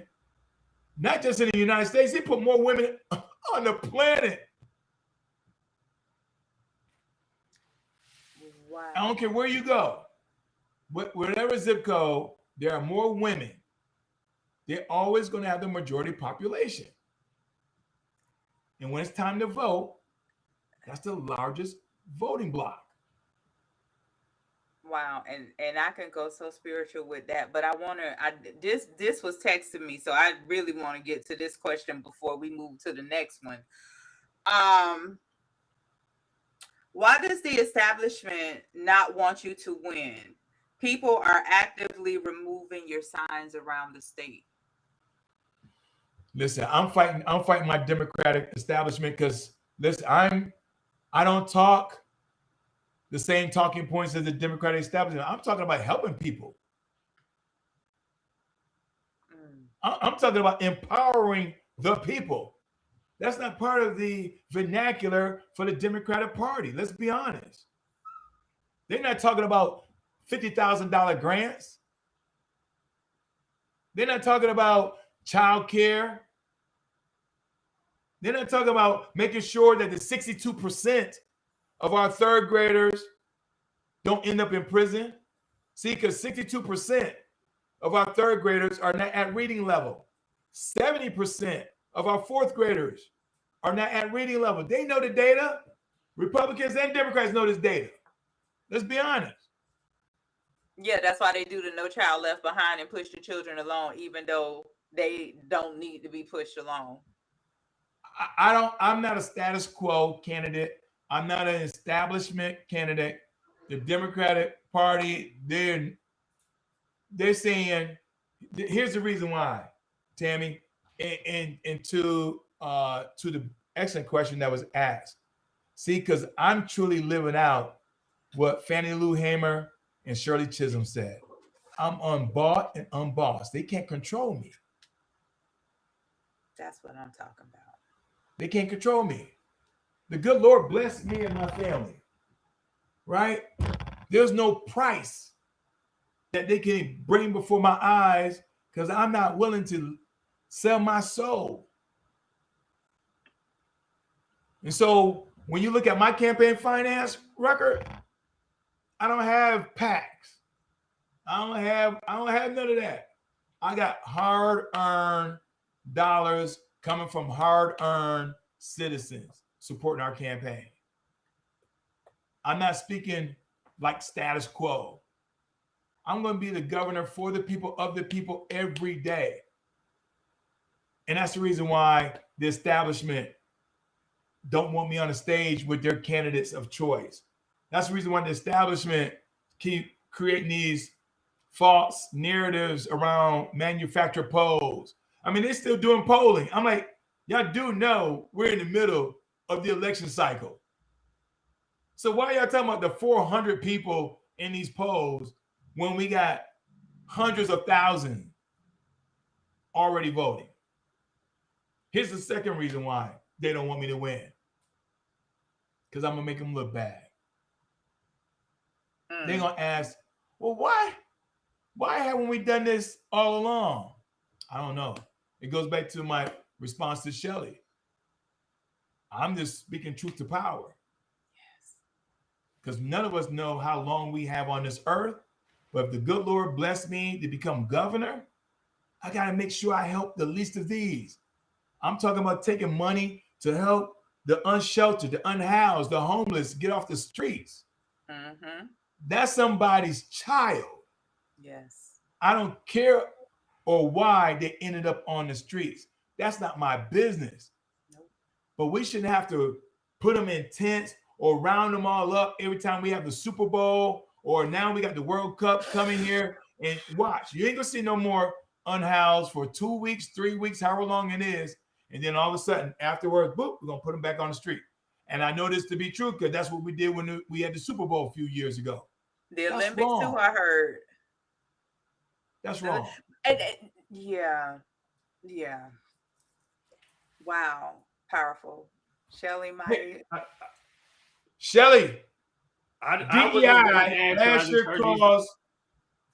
not just in the United States, he put more women on the planet. Wow. I don't care where you go. Whatever zip code, there are more women. They're always going to have the majority population. And when it's time to vote, that's the largest voting bloc. Wow, and I can go so spiritual with that, but this was texted me, so I really want to get to this question before we move to the next one. Why does the establishment not want you to win? People are actively removing your signs around the state. Listen, I'm fighting my Democratic establishment because listen, I don't talk the same talking points as the Democratic establishment. I'm talking about helping people. I'm talking about empowering the people. That's not part of the vernacular for the Democratic Party. Let's be honest. They're not talking about $50,000 grants. They're not talking about child care. They're not talking about making sure that the 62% of our third graders don't end up in prison. See, because 62% of our third graders are not at reading level. 70% of our fourth graders are not at reading level. They know the data. Republicans and Democrats know this data. Let's be honest. Yeah, that's why they do the No Child Left Behind and push the children along, even though they don't need to be pushed along. I'm not a status quo candidate. I'm not an establishment candidate. The Democratic Party, they're saying, here's the reason why, Tammi, and to the excellent question that was asked. See, because I'm truly living out what Fannie Lou Hamer and Shirley Chisholm said. I'm unbought and unbossed. They can't control me. That's what I'm talking about. They can't control me. The good Lord blessed me and my family, right? There's no price that they can bring before my eyes, because I'm not willing to sell my soul. And so when you look at my campaign finance record, I don't have PACs. I don't have none of that. I got hard-earned dollars coming from hard-earned citizens supporting our campaign. I'm not speaking like status quo. I'm going to be the governor for the people, of the people, every day. And that's the reason why the establishment don't want me on the stage with their candidates of choice. That's the reason why the establishment keep creating these false narratives around manufactured polls. I mean, they're still doing polling. I'm like, y'all do know we're in the middle of the election cycle. So why y'all talking about the 400 people in these polls when we got hundreds of thousands already voting? Here's the second reason why they don't want me to win. Because I'm going to make them look bad. They're going to ask, well, why haven't we done this all along? I don't know. It goes back to my response to Shelley. I'm just speaking truth to power. Yes. Because none of us know how long we have on this earth. But if the good Lord blessed me to become governor, I got to make sure I help the least of these. I'm talking about taking money to help the unsheltered, the unhoused, the homeless get off the streets. Mm-hmm. That's somebody's child. Yes. I don't care or why they ended up on the streets. That's not my business. Nope. But we shouldn't have to put them in tents or round them all up every time we have the Super Bowl, or now we got the World Cup coming here. And watch, you ain't gonna see no more unhoused for 2 weeks, 3 weeks, however long it is. And then all of a sudden, afterwards, boop, we're gonna put them back on the street. And I know this to be true because that's what we did when we had the Super Bowl a few years ago. The Olympics too, I heard. That's wrong. Yeah. Wow. Powerful. Shelley, Shelley, I DEI last year caused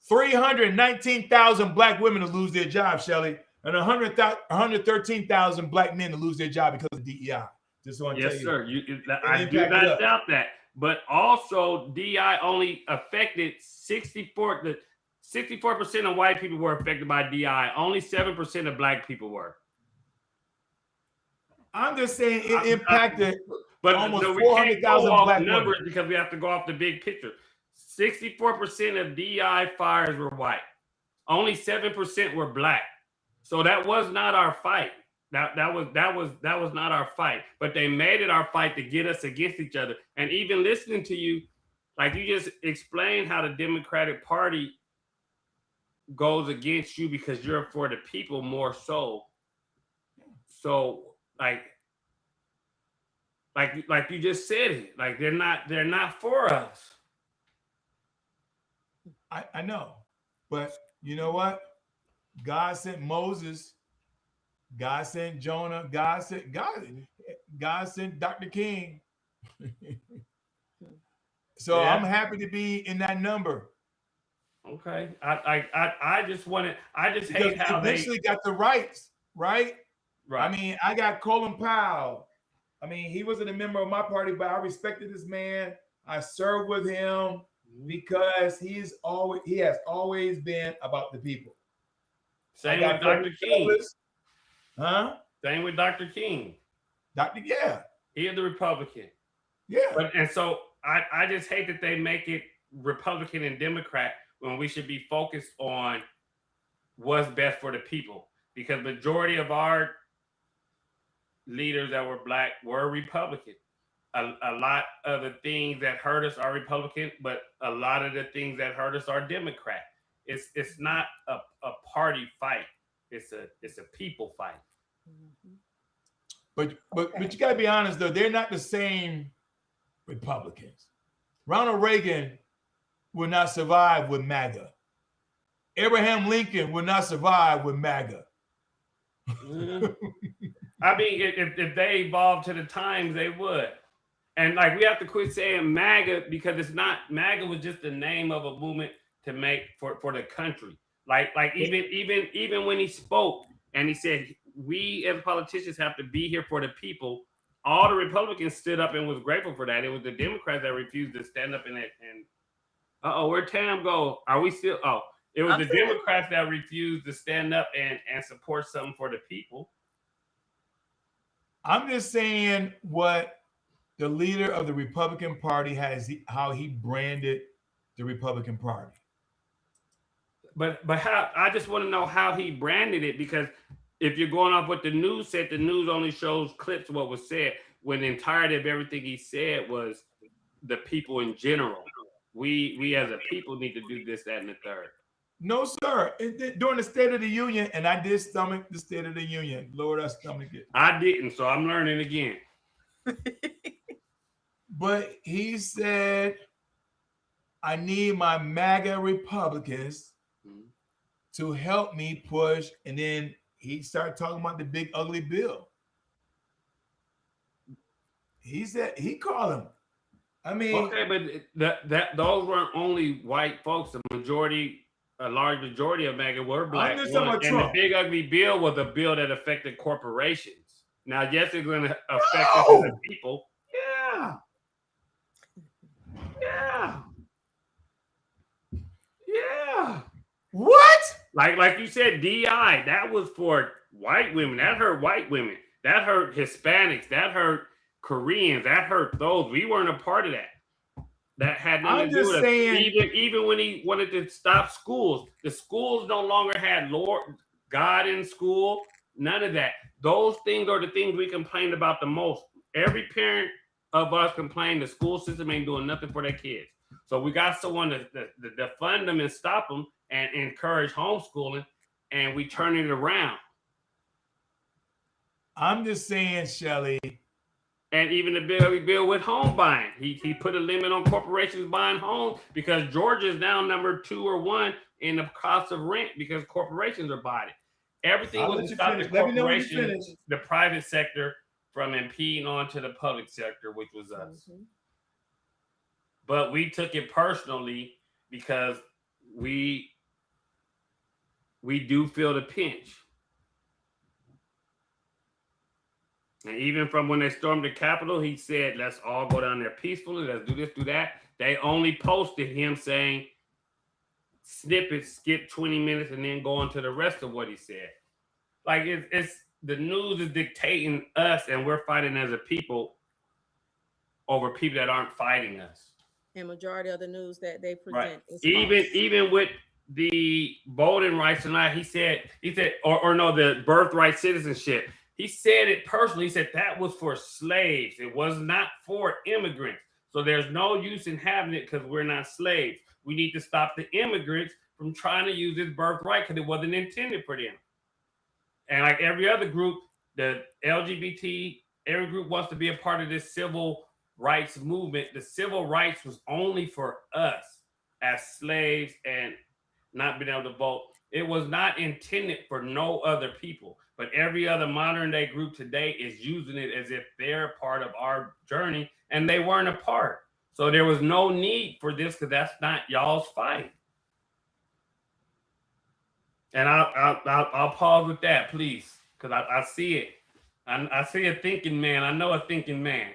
319,000 black women to lose their jobs, Shelley, and 113,000 black men to lose their job because of DEI. Just want to tell you. Yes, sir. I do not doubt that. But also, DEI only affected 64% of white people were affected by DEI. Only 7% of black people were. I'm just saying it impacted almost no, 400,000 black numbers women. Because we have to go off the big picture. 64% of DEI fires were white. Only 7% were black. So that was not our fight. That was not our fight. But they made it our fight to get us against each other. And even listening to you, like you just explained how the Democratic Party goes against you because you're for the people more so. So like you just said it. Like they're not for us. I know. But you know what? God sent Moses. God sent Jonah. God sent Dr. King. So yeah. I'm happy to be in that number. Okay. I just hate how they eventually got the rights, right? Right. I mean, I got Colin Powell. I mean, he wasn't a member of my party, but I respected this man. I served with him because he has always been about the people. Same with Dr. King. Huh? Same with Dr. King. Yeah. He is the Republican. Yeah. And so I just hate that they make it Republican and Democrat when we should be focused on what's best for the people. Because majority of our leaders that were black were Republican. A lot of the things that hurt us are Republican, but a lot of the things that hurt us are Democrat. It's not a party fight. It's a people fight. But you got to be honest though, they're not the same Republicans. Ronald Reagan would not survive with MAGA. Abraham Lincoln would not survive with MAGA. I mean, if they evolved to the times, they would. And like we have to quit saying MAGA because it's not. MAGA was just the name of a movement to make for the country. Like even when he spoke and he said, we as politicians have to be here for the people, all the Republicans stood up and was grateful for that. It was the Democrats that refused to stand up and where'd Tam go? Are we still? Oh, it was the Democrats that refused to stand up and support something for the people. I'm just saying what the leader of the Republican Party how he branded the Republican Party. But how? I just want to know how he branded it, because if you're going off what the news said, the news only shows clips of what was said, when the entirety of everything he said was the people in general. We as a people need to do this, that, and the third. No, sir. During the State of the Union, and I did stomach the State of the Union. Lord, I stomached it. I didn't, so I'm learning again. But he said, I need my MAGA Republicans to help me push. And then he started talking about the big ugly bill. He said, he called him. I mean, okay, but those weren't only white folks. A large majority of MAGA were black. And the big ugly bill was a bill that affected corporations. Now, yes, it's going to affect us as a people. Yeah. What? Like you said, DI, that was for white women. That hurt white women. That hurt Hispanics. That hurt Koreans. That hurt those. We weren't a part of that. That had nothing to do with it. Even when he wanted to stop schools, the schools no longer had God in school. None of that. Those things are the things we complained about the most. Every parent of us complained the school system ain't doing nothing for their kids. So we got someone to fund them and stop them and encourage homeschooling, and we turn it around. I'm just saying, Shelley. And even the bill with home buying, he put a limit on corporations buying homes, because Georgia is now number 2 or 1 in the cost of rent because corporations are buying it. Everything was to stop the corporations, the private sector, from impeding onto the public sector, which was us. Mm-hmm. But we took it personally because we do feel the pinch. And even from when they stormed the Capitol, he said, let's all go down there peacefully. Let's do this, do that. They only posted him saying snippets, skip 20 minutes, and then go on to the rest of what he said. Like, it's the news is dictating us, and we're fighting as a people over people that aren't fighting us. And majority of the news that they present is even with the voting rights tonight, he said, the birthright citizenship. He said it personally. He said that was for slaves. It was not for immigrants. So there's no use in having it because we're not slaves. We need to stop the immigrants from trying to use this birthright because it wasn't intended for them. And like every other group, the LGBT, every group wants to be a part of this civil rights movement. The civil rights was only for us as slaves and not being able to vote. It was not intended for no other people. But every other modern day group today is using it as if they're a part of our journey, and they weren't a part. So there was no need for this because that's not y'all's fight. And I'll pause with that, please, because I see it. I see a thinking man. I know a thinking man.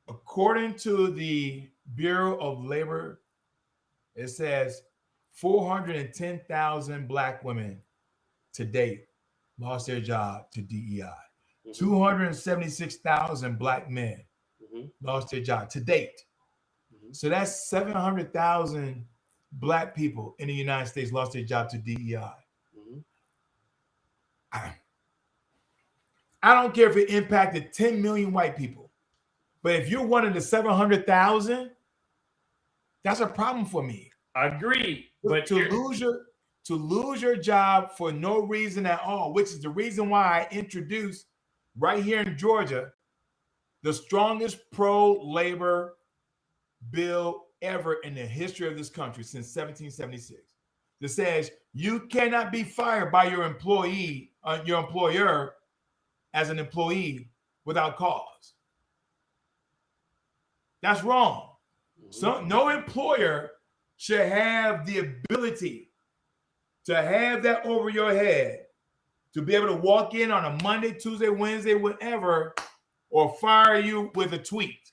According to the Bureau of Labor, it says 410,000 Black women to date lost their job to DEI. Mm-hmm. 276,000 Black men lost their job to date. Mm-hmm. So that's 700,000 Black people in the United States lost their job to DEI. Mm-hmm. I don't care if it impacted 10 million white people, but if you're one of the 700,000, that's a problem for me. I agree. But to lose your job for no reason at all, which is the reason why I introduced right here in Georgia the strongest pro-labor bill ever in the history of this country since 1776. That says you cannot be fired by your employer as an employee without cause. That's wrong. So no employer should have the ability to have that over your head to be able to walk in on a Monday, Tuesday, Wednesday, whatever, or fire you with a tweet.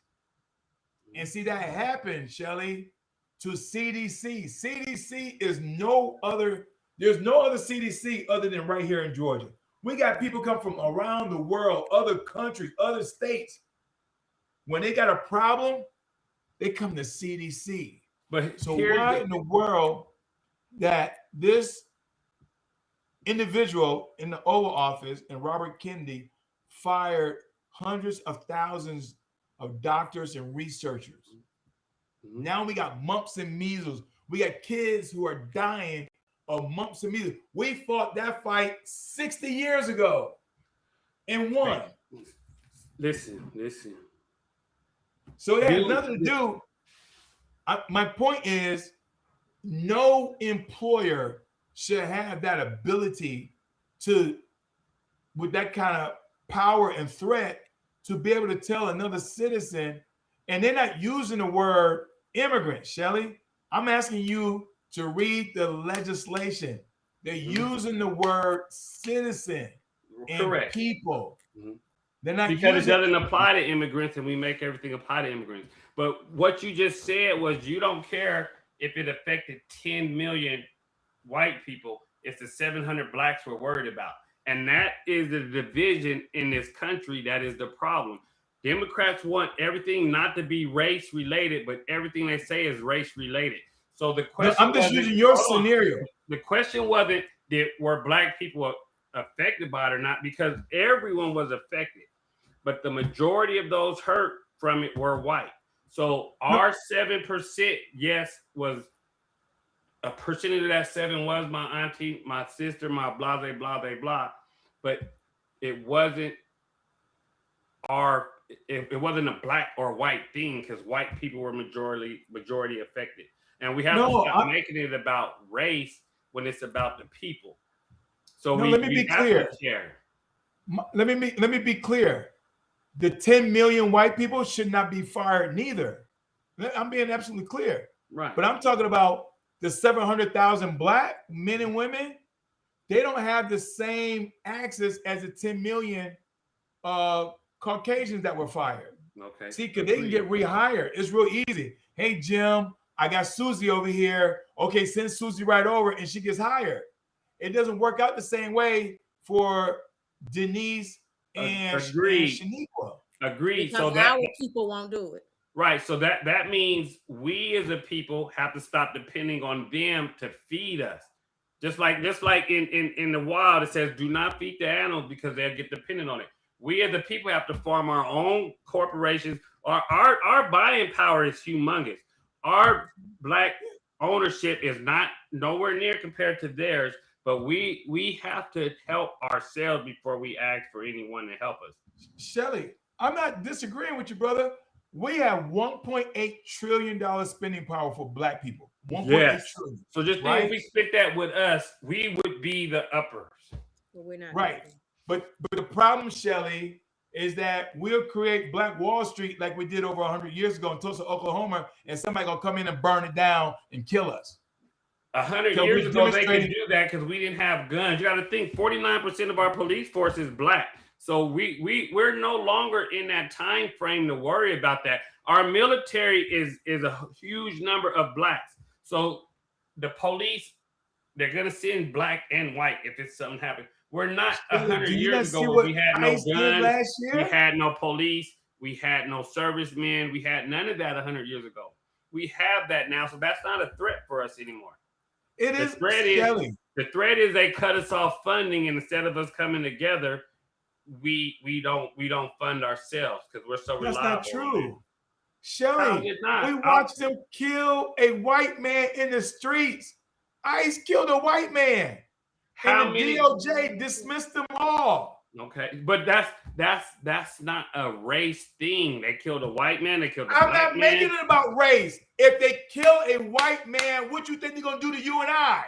And see, that happened, Shelley, to CDC. CDC is no other, there's no other CDC other than right here in Georgia. We got people come from around the world, other countries, other states. When they got a problem, they come to CDC. But so why in the world that this individual in the Oval Office and Robert Kennedy fired hundreds of thousands of doctors and researchers? Now we got mumps and measles. We got kids who are dying of mumps and measles. We fought that fight 60 years ago and won. Listen. So it has nothing to do. My point is, no employer should have that ability to, with that kind of power and threat, to be able to tell another citizen, and they're not using the word immigrant, Shelley. I'm asking you to read the legislation. They're using the word citizen and people. They're not, because it doesn't apply to immigrants, and we make everything apply to immigrants. But what you just said was you don't care if it affected 10 million white people. It's the 700 blacks we're worried about. And that is the division in this country. That is the problem. Democrats want everything not to be race related, but everything they say is race related. So the question, I'm just using your scenario. The question wasn't were black people affected by it or not, because everyone was affected, but the majority of those hurt from it were white. So our 7%, yes, was a percentage of that 7 was my auntie, my sister, my blah, blah, blah, blah, blah. But it wasn't it wasn't a black or white thing, because white people were majority affected. And we have to stop making it about race when it's about the people. So let me be clear. Let me be clear. The 10 million white people should not be fired neither. I'm being absolutely clear. Right. But I'm talking about the 700,000 black men and women. They don't have the same access as the 10 million Caucasians that were fired. Okay. See, because they can get rehired. It's real easy. Hey, Jim, I got Susie over here. Okay, send Susie right over, and she gets hired. It doesn't work out the same way for Denise and Shaniqua. Agreed. Because so that our people won't do it. Right. So that means we as a people have to stop depending on them to feed us. Just like in the wild, it says, do not feed the animals because they'll get dependent on it. We as the people have to farm our own corporations. Our buying power is humongous. Our black ownership is not nowhere near compared to theirs, but we have to help ourselves before we ask for anyone to help us. Shelley, I'm not disagreeing with you, brother. We have $1.8 trillion spending power for black people. 1.8 trillion. So just think, if we split that with us, we would be the uppers. But we're not. Right. But the problem, Shelley, is that we'll create Black Wall Street like we did over 100 years ago in Tulsa, Oklahoma, and somebody gonna come in and burn it down and kill us. 100 years ago, they could do that because we didn't have guns. You got to think 49% of our police force is black. So we're no longer in that time frame to worry about that. Our military is a huge number of blacks. So the police, they're gonna send black and white if it's something happens. We're not 100 years ago where we had no guns, we had no police, we had no servicemen, we had none of that 100 years ago. We have that now, so that's not a threat for us anymore. The threat is they cut us off funding, and instead of us coming together, we don't fund ourselves because we're so reliable. That's not true. Shelley, we watched them kill a white man in the streets. ICE killed a white man. And the DOJ dismissed them all. Okay, but that's not a race thing. They killed a white man. They killed a black man. I'm not making it about race. If they kill a white man, what you think they're gonna do to you and I?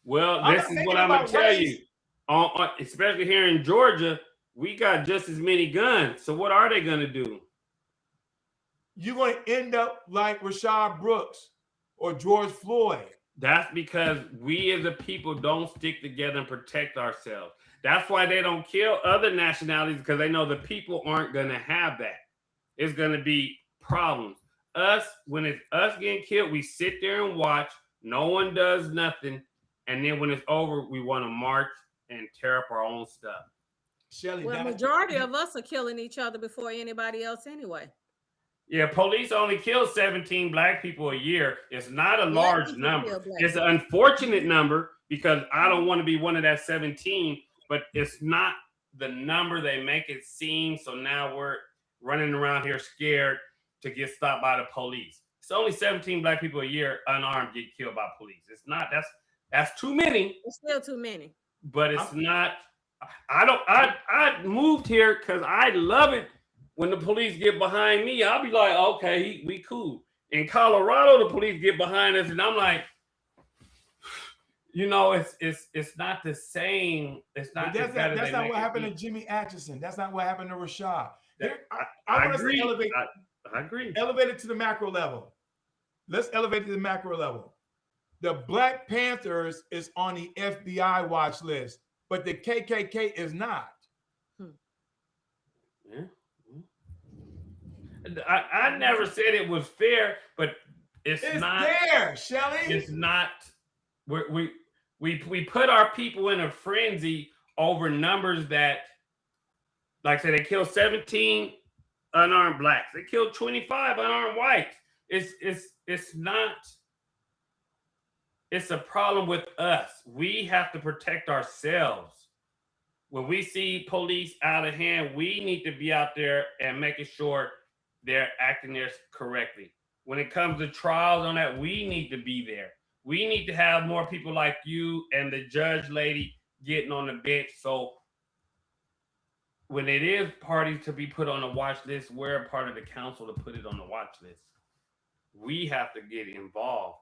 Well, this is what I'm gonna tell you. Especially here in Georgia, we got just as many guns. So what are they gonna do? you're going to end up like Rashad Brooks or George Floyd. That's because we as a people don't stick together and protect ourselves. That's why they don't kill other nationalities, because they know the people aren't going to have that. It's going to be problems. When it's us getting killed, we sit there and watch. No one does nothing. And then when it's over, we want to march and tear up our own stuff. Shelley, well, majority of us are killing each other before anybody else anyway. Yeah, police only kill 17 Black people a year. It's not a large number. It's an unfortunate number because I don't want to be one of that 17, but it's not the number they make it seem. So now we're running around here scared to get stopped by the police. It's only 17 Black people a year unarmed get killed by police. It's not, that's too many. It's still too many. But it's not, I moved here because I love it. When the police get behind me, I'll be like, okay, we cool. In Colorado, the police get behind us, and I'm like, it's not the same. It's not. That's not what happened to Jimmy Atchison. That's not what happened to Rashad. I agree. I agree. Elevate it to the macro level. Let's elevate it to the macro level. The Black Panthers is on the FBI watch list, but the KKK is not. Yeah. I never said it was fair, but it's not fair, Shelley. It's not. We put our people in a frenzy over numbers that, like I said, they killed 17 unarmed Blacks. They killed 25 unarmed whites. It's not. It's a problem with us. We have to protect ourselves. When we see police out of hand, we need to be out there and making sure they're acting there correctly. When it comes to trials on that, we need to be there. We need to have more people like you and the judge lady getting on the bench. So when it is parties to be put on a watch list, we're a part of the council to put it on the watch list. We have to get involved.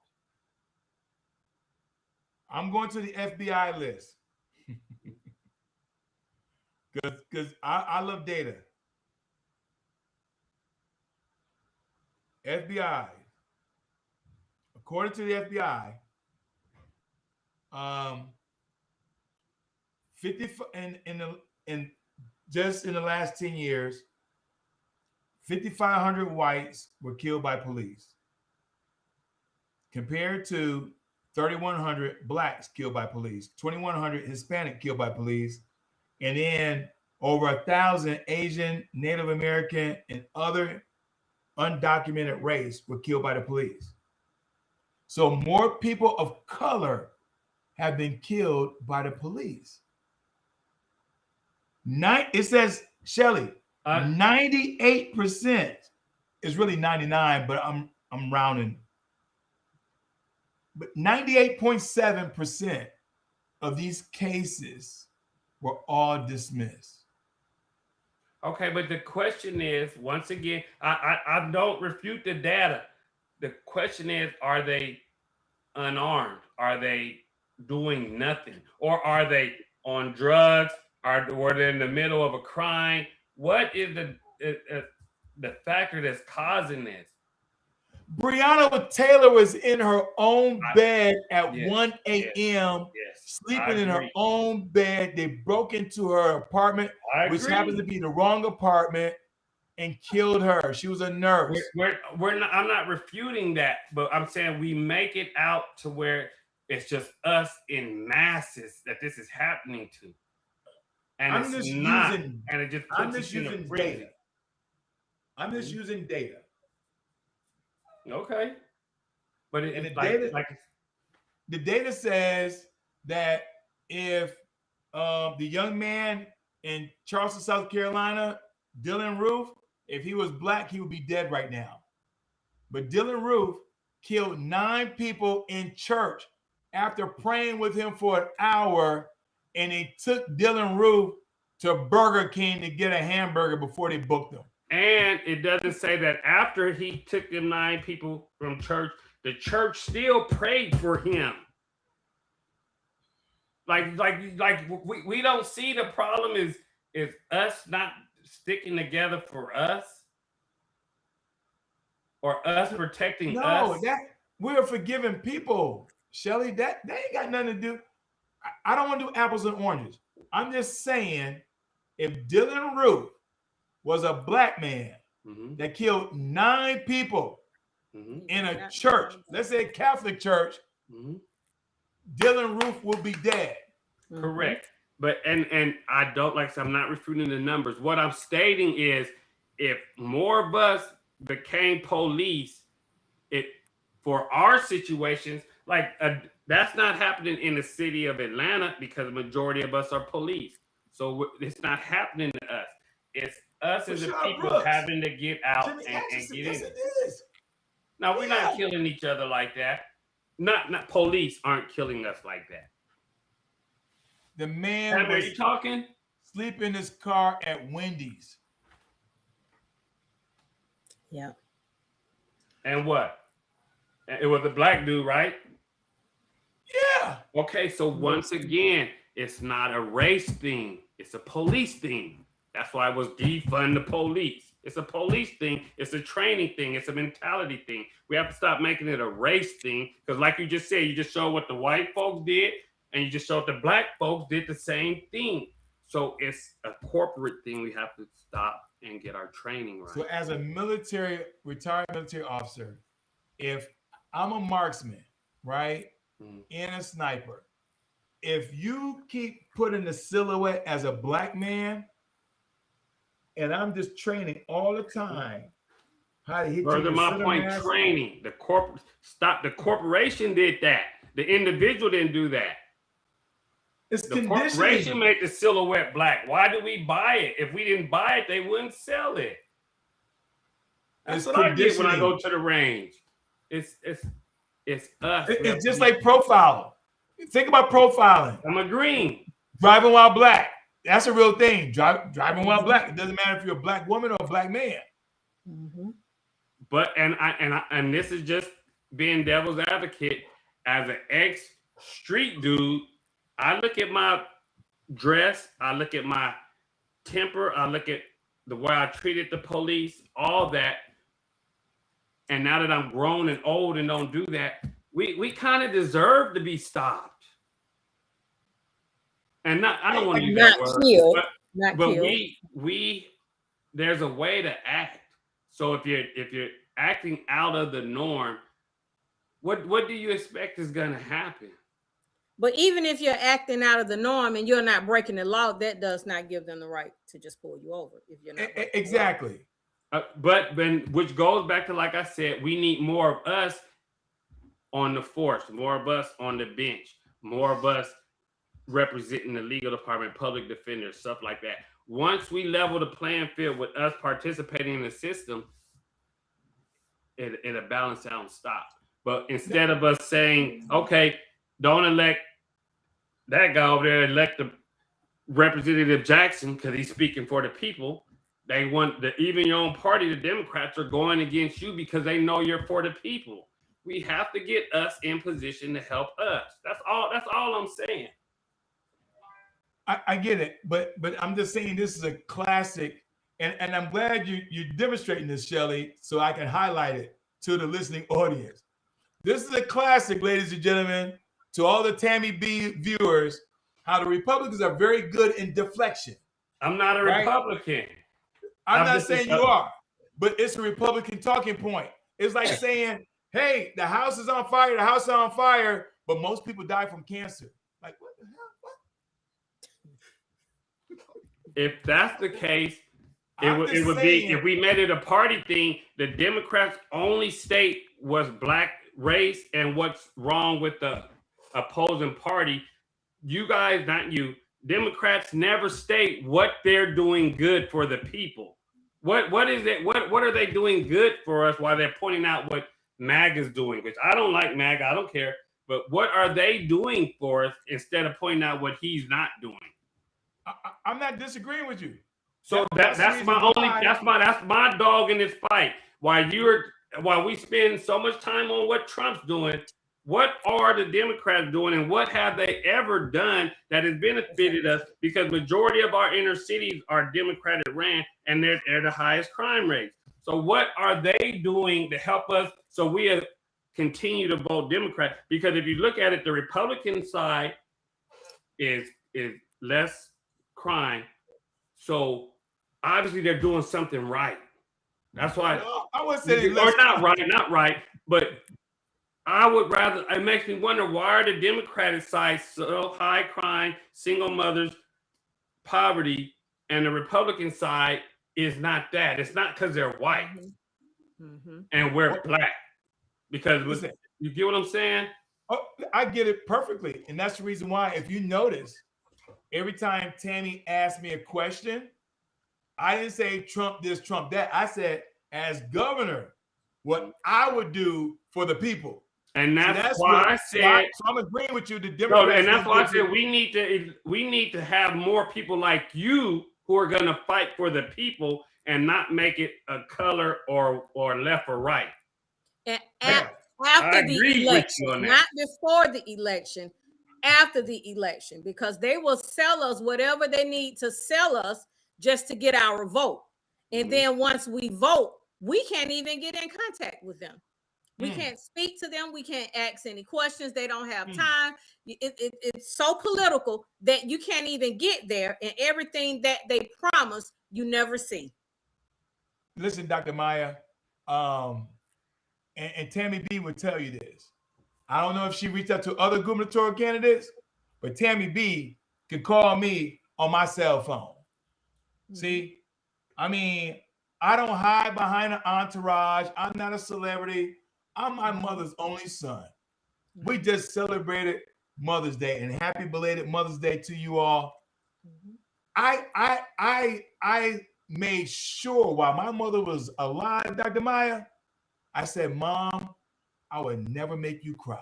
I'm going to the FBI list because I love data. FBI, according to the FBI, just in the last 10 years, 5,500 whites were killed by police, compared to 3,100 Blacks killed by police, 2,100 Hispanic killed by police, and then over 1,000 Asian, Native American, and other undocumented race were killed by the police. So more people of color have been killed by the police. It says, Shelley, 98% is really 99, but I'm rounding. But 98.7% of these cases were all dismissed. Okay, but the question is, once again, I don't refute the data. The question is, are they unarmed? Are they doing nothing? Or are they on drugs? Were they in the middle of a crime? What is the factor that's causing this? Breonna Taylor was in her own bed at 1 a.m. Sleeping in her own bed. They broke into her apartment, which happened to be the wrong apartment, and killed her. She was a nurse. I'm not refuting that, but I'm saying we make it out to where it's just us in masses that this is happening to. And I'm just using data. I'm just using data. Okay. But the data says that if the young man in Charleston, South Carolina, Dylan Roof, if he was Black, he would be dead right now. But Dylan Roof killed 9 people in church after praying with him for an hour, and they took Dylan Roof to Burger King to get a hamburger before they booked him. And it doesn't say that after he took them 9 people from church, the church still prayed for him. Like we don't see the problem is us not sticking together for us. or us protecting No, us? that we're forgiving people, Shelley. That ain't got nothing to do. I don't want to do apples and oranges. I'm just saying, if Dylan Roof was a black man that killed 9 people in a church, let's say a Catholic church, Dylan Roof will be dead. Correct. But and I don't, like I said, I'm not refuting the numbers. What I'm stating is, if more of us became police, it for our situations, like that's not happening in the city of Atlanta because the majority of us are police. So it's not happening to us. It's us as a people having to get out and get in. Now, we're not killing each other like that. Not police aren't killing us like that. The man was you talking? Sleep in his car at Wendy's. Yeah. And what? It was a black dude, right? Yeah. Okay, so once again, it's not a race thing. It's a police thing. That's why I was defund the police. It's a police thing. It's a training thing. It's a mentality thing. We have to stop making it a race thing, because like you just said, you just showed what the white folks did, and you just showed the black folks did the same thing. So it's a corporate thing. We have to stop and get our training right. So as a retired military officer, if I'm a marksman, right, and a sniper, if you keep putting the silhouette as a black man, and I'm just training all the time how to hit further you. My point, training. The corporation did that. The individual didn't do that. It's the corporation made the silhouette black. Why did we buy it? If we didn't buy it, they wouldn't sell it. That's what I get when I go to the range. It's us. It's just like profiling. Think about profiling. I'm agreeing. Driving while black. That's a real thing. Driving while black. It doesn't matter if you're a black woman or a black man. But and this is just being devil's advocate. As an ex-street dude, I look at my dress, I look at my temper, I look at the way I treated the police, all that. And now that I'm grown and old and don't do that, we kind of deserve to be stopped. And I don't want to use that word, but we there's a way to act. So if you're acting out of the norm, what do you expect is going to happen? But even if you're acting out of the norm and you're not breaking the law, that does not give them the right to just pull you over if you're not. Exactly. But then, which goes back to, like I said, we need more of us on the force, more of us on the bench, more of us representing the legal department, public defenders, stuff like that. Once we level the playing field with us participating in the system, it'll balance out and stop. But instead of us saying, okay, don't elect that guy over there, elect the Representative Jackson because he's speaking for the people. They want even your own party, the Democrats, are going against you because they know you're for the people. We have to get us in position to help us. That's all I'm saying. I get it, but I'm just saying this is a classic, and I'm glad you're demonstrating this, Shelley, so I can highlight it to the listening audience. This is a classic, ladies and gentlemen, to all the Tammi B viewers, how the Republicans are very good in deflection. I'm not a Republican. I'm not saying you are, but it's a Republican talking point. It's like saying, hey, the house is on fire, the house is on fire, but most people die from cancer. Like, what the hell? If that's the case, it would be, if we made it a party thing, the Democrats only state was black race and what's wrong with the opposing party. You guys, not you, Democrats never state what they're doing good for the people. What is it? What are they doing good for us while they're pointing out what MAGA is doing? Which I don't like MAGA, I don't care. But what are they doing for us instead of pointing out what he's not doing? I'm not disagreeing with you. So that's my dog in this fight. While we spend so much time on what Trump's doing, what are the Democrats doing, and what have they ever done that has benefited us? Because majority of our inner cities are Democratic ran, and they're the highest crime rates. So what are they doing to help us so we continue to vote Democrat? Because if you look at it, the Republican side is less crime. So obviously they're doing something right. That's why I would say or not right, but I would rather, it makes me wonder, why are the Democratic side so high crime, single mothers, poverty, and the Republican side is not that. It's not because they're white and we're black. Because Listen, you get what I'm saying? Oh, I get it perfectly. And that's the reason why, if you notice, every time Tammy asked me a question, I didn't say Trump this, Trump that. I said, as governor, what I would do for the people. And that's why I said. So I'm agreeing with you. The Democrats. No, and that's why I said we need to have more people like you who are going to fight for the people and not make it a color or left or right. And after the election, not before the election, after the election, because they will sell us whatever they need to sell us just to get our vote. And then once we vote, we can't even get in contact with them. We can't speak to them. We can't ask any questions. They don't have time. It's so political that you can't even get there. And everything that they promise, you never see. Listen, Dr. Maya, and Tammy B would tell you this. I don't know if she reached out to other gubernatorial candidates, but Tammy B could call me on my cell phone. See, I mean, I don't hide behind an entourage. I'm not a celebrity. I'm my mother's only son. We just celebrated Mother's Day, and happy belated Mother's Day to you all. I made sure while my mother was alive, Dr. Maya, I said, Mom, I would never make you cry.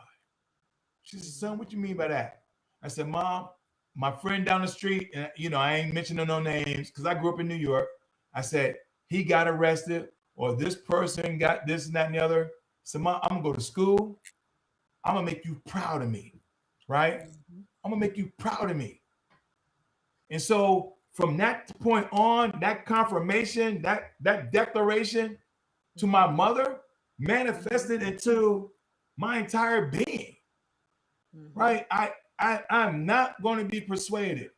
She said, son, what you mean by that? I said, Mom, my friend down the street, and I ain't mentioning no names because I grew up in New York. I said, he got arrested, or this person got this and that and the other. So, Mom, I'm gonna go to school. I'm gonna make you proud of me, right? I'm gonna make you proud of me. And so from that point on, that confirmation, that declaration to my mother manifested into my entire being, right? I'm not going to be persuaded.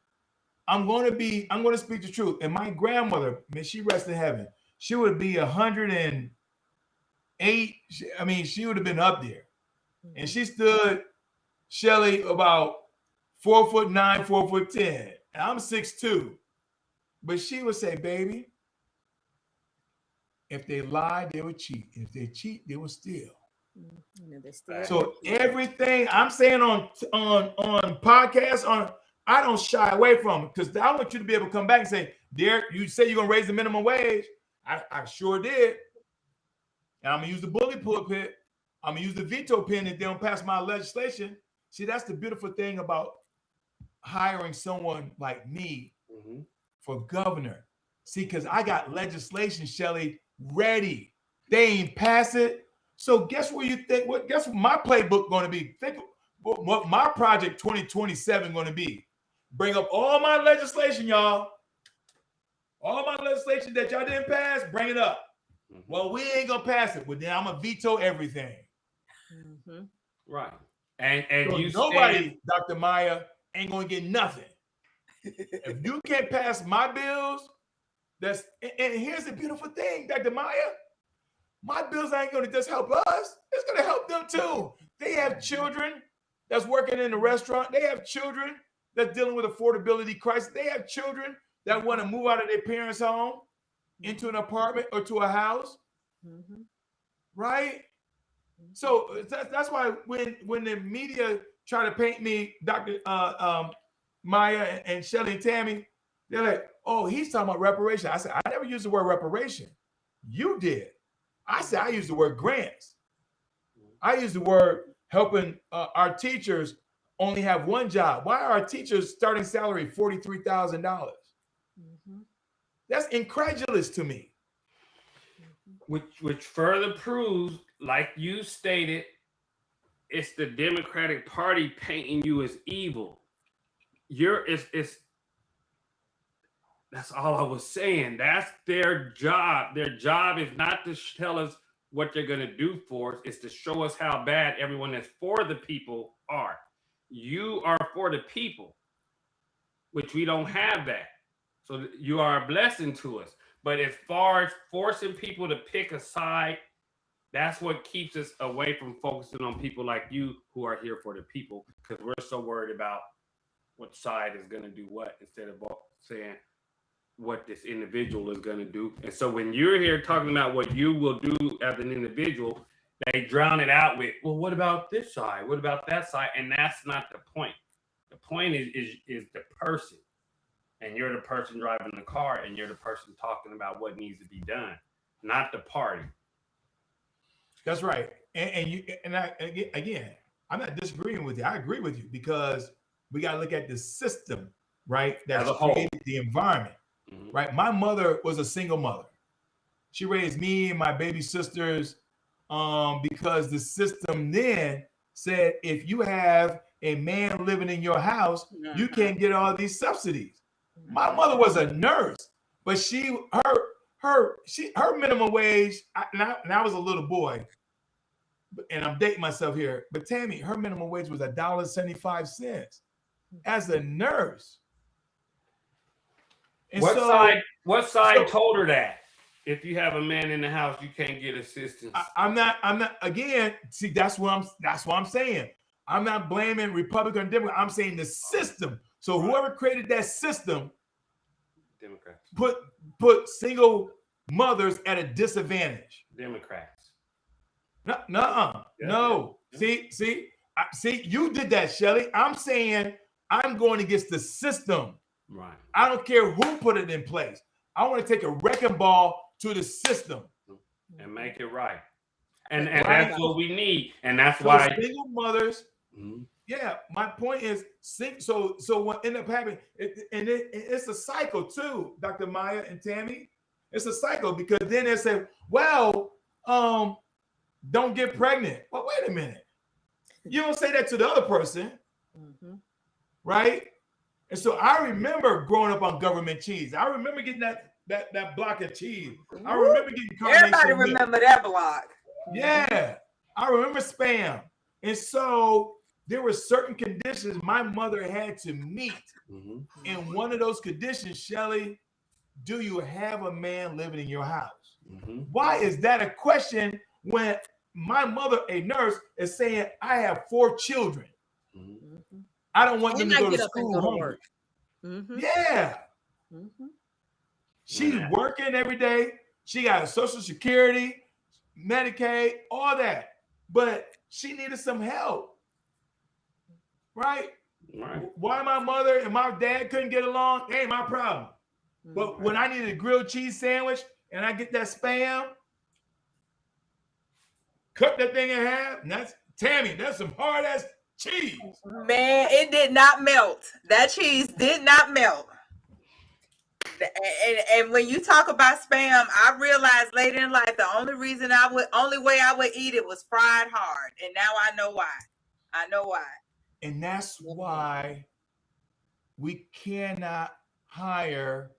I'm going to speak the truth. And my grandmother, may she rest in heaven, she would be 108. I mean, she would have been up there. And she stood, Shelley, about 4'9", 4'10". And I'm 6'2". But she would say, baby, if they lie, they would cheat. If they cheat, they will steal. So everything I'm saying on podcasts, I don't shy away from it, because I want you to be able to come back and say, Derrick, you say you're gonna raise the minimum wage. I sure did. And I'm gonna use the bully pulpit. I'm gonna use the veto pen if they don't pass my legislation. See, that's the beautiful thing about hiring someone like me for governor. See, because I got legislation, Shelley, ready. They ain't pass it. So guess what you think? Guess what my playbook going to be? Think what my project 2027 going to be. Bring up all my legislation, y'all. All my legislation that y'all didn't pass, bring it up. Well, we ain't gonna pass it, but then I'm gonna veto everything. Right. And so nobody, Dr. Maya, ain't gonna get nothing. If you can't pass my bills, and here's the beautiful thing, Dr. Maya. My bills ain't going to just help us. It's going to help them too. They have children that's working in the restaurant. They have children that's dealing with affordability crisis. They have children that want to move out of their parents' home into an apartment or to a house. Right? So that's why when the media try to paint me, Dr. Maya and Shelley and Tammy, they're like, oh, he's talking about reparation. I said, I never used the word reparation. You did. I said, I use the word grants. I use the word helping our teachers only have one job. Why are our teachers starting salary $43,000? That's incredulous to me. Which further proves, like you stated, it's the Democratic Party painting you as evil. That's all I was saying. That's their job. Their job is not to tell us what they're going to do for us. It's to show us how bad everyone that's for the people are. You are for the people, which we don't have that. So you are a blessing to us. But as far as forcing people to pick a side, that's what keeps us away from focusing on people like you who are here for the people, because we're so worried about what side is going to do what instead of saying what this individual is going to do. And so when you're here talking about what you will do as an individual, they drown it out with, well, what about this side? What about that side? And that's not the point. The point is the person. And you're the person driving the car, and you're the person talking about what needs to be done, not the party. That's right. Again, I'm not disagreeing with you. I agree with you, because we got to look at the system, right? That's created the environment, right? My mother was a single mother. She raised me and my baby sisters because the system then said, if you have a man living in your house, you can't get all these subsidies. My mother was a nurse, but her minimum wage, and I was a little boy, and I'm dating myself here, but Tammy, her minimum wage was $1.75 as a nurse. And what side told her that? If you have a man in the house, you can't get assistance. I'm not again, see, that's what I'm saying. I'm not blaming Republican or Democrat. I'm saying the system. So whoever created that system, Democrats, put single mothers at a disadvantage. Democrats. No. See, you did that, Shelley. I'm saying I'm going against the system. Right. I don't care who put it in place. I want to take a wrecking ball to the system and make it right. And that's what we need. And that's why single mothers. Yeah, my point is, so what ended up happening, it's a cycle too, Dr. Maya and Tammy. It's a cycle, because then they say, well, don't get pregnant. Well, wait a minute. You don't say that to the other person, right? And so I remember growing up on government cheese. I remember getting that block of cheese. I remember getting everybody remember that block. Yeah, I remember Spam. And so there were certain conditions my mother had to meet. And one of those conditions, Shelley, do you have a man living in your house? Why is that a question when my mother, a nurse, is saying, I have 4 children. I don't want them to go to school hungry. Yeah. She's working every day. She got a Social Security, Medicaid, all that. But she needed some help. Right? Why my mother and my dad couldn't get along ain't my problem. But when I needed a grilled cheese sandwich and I get that Spam, cut that thing in half, and that's Tammy, that's some hard ass cheese. Man, it did not melt. That cheese did not melt. And when you talk about Spam, I realized later in life the only way I would eat it was fried hard. And now I know why. And that's why we cannot hire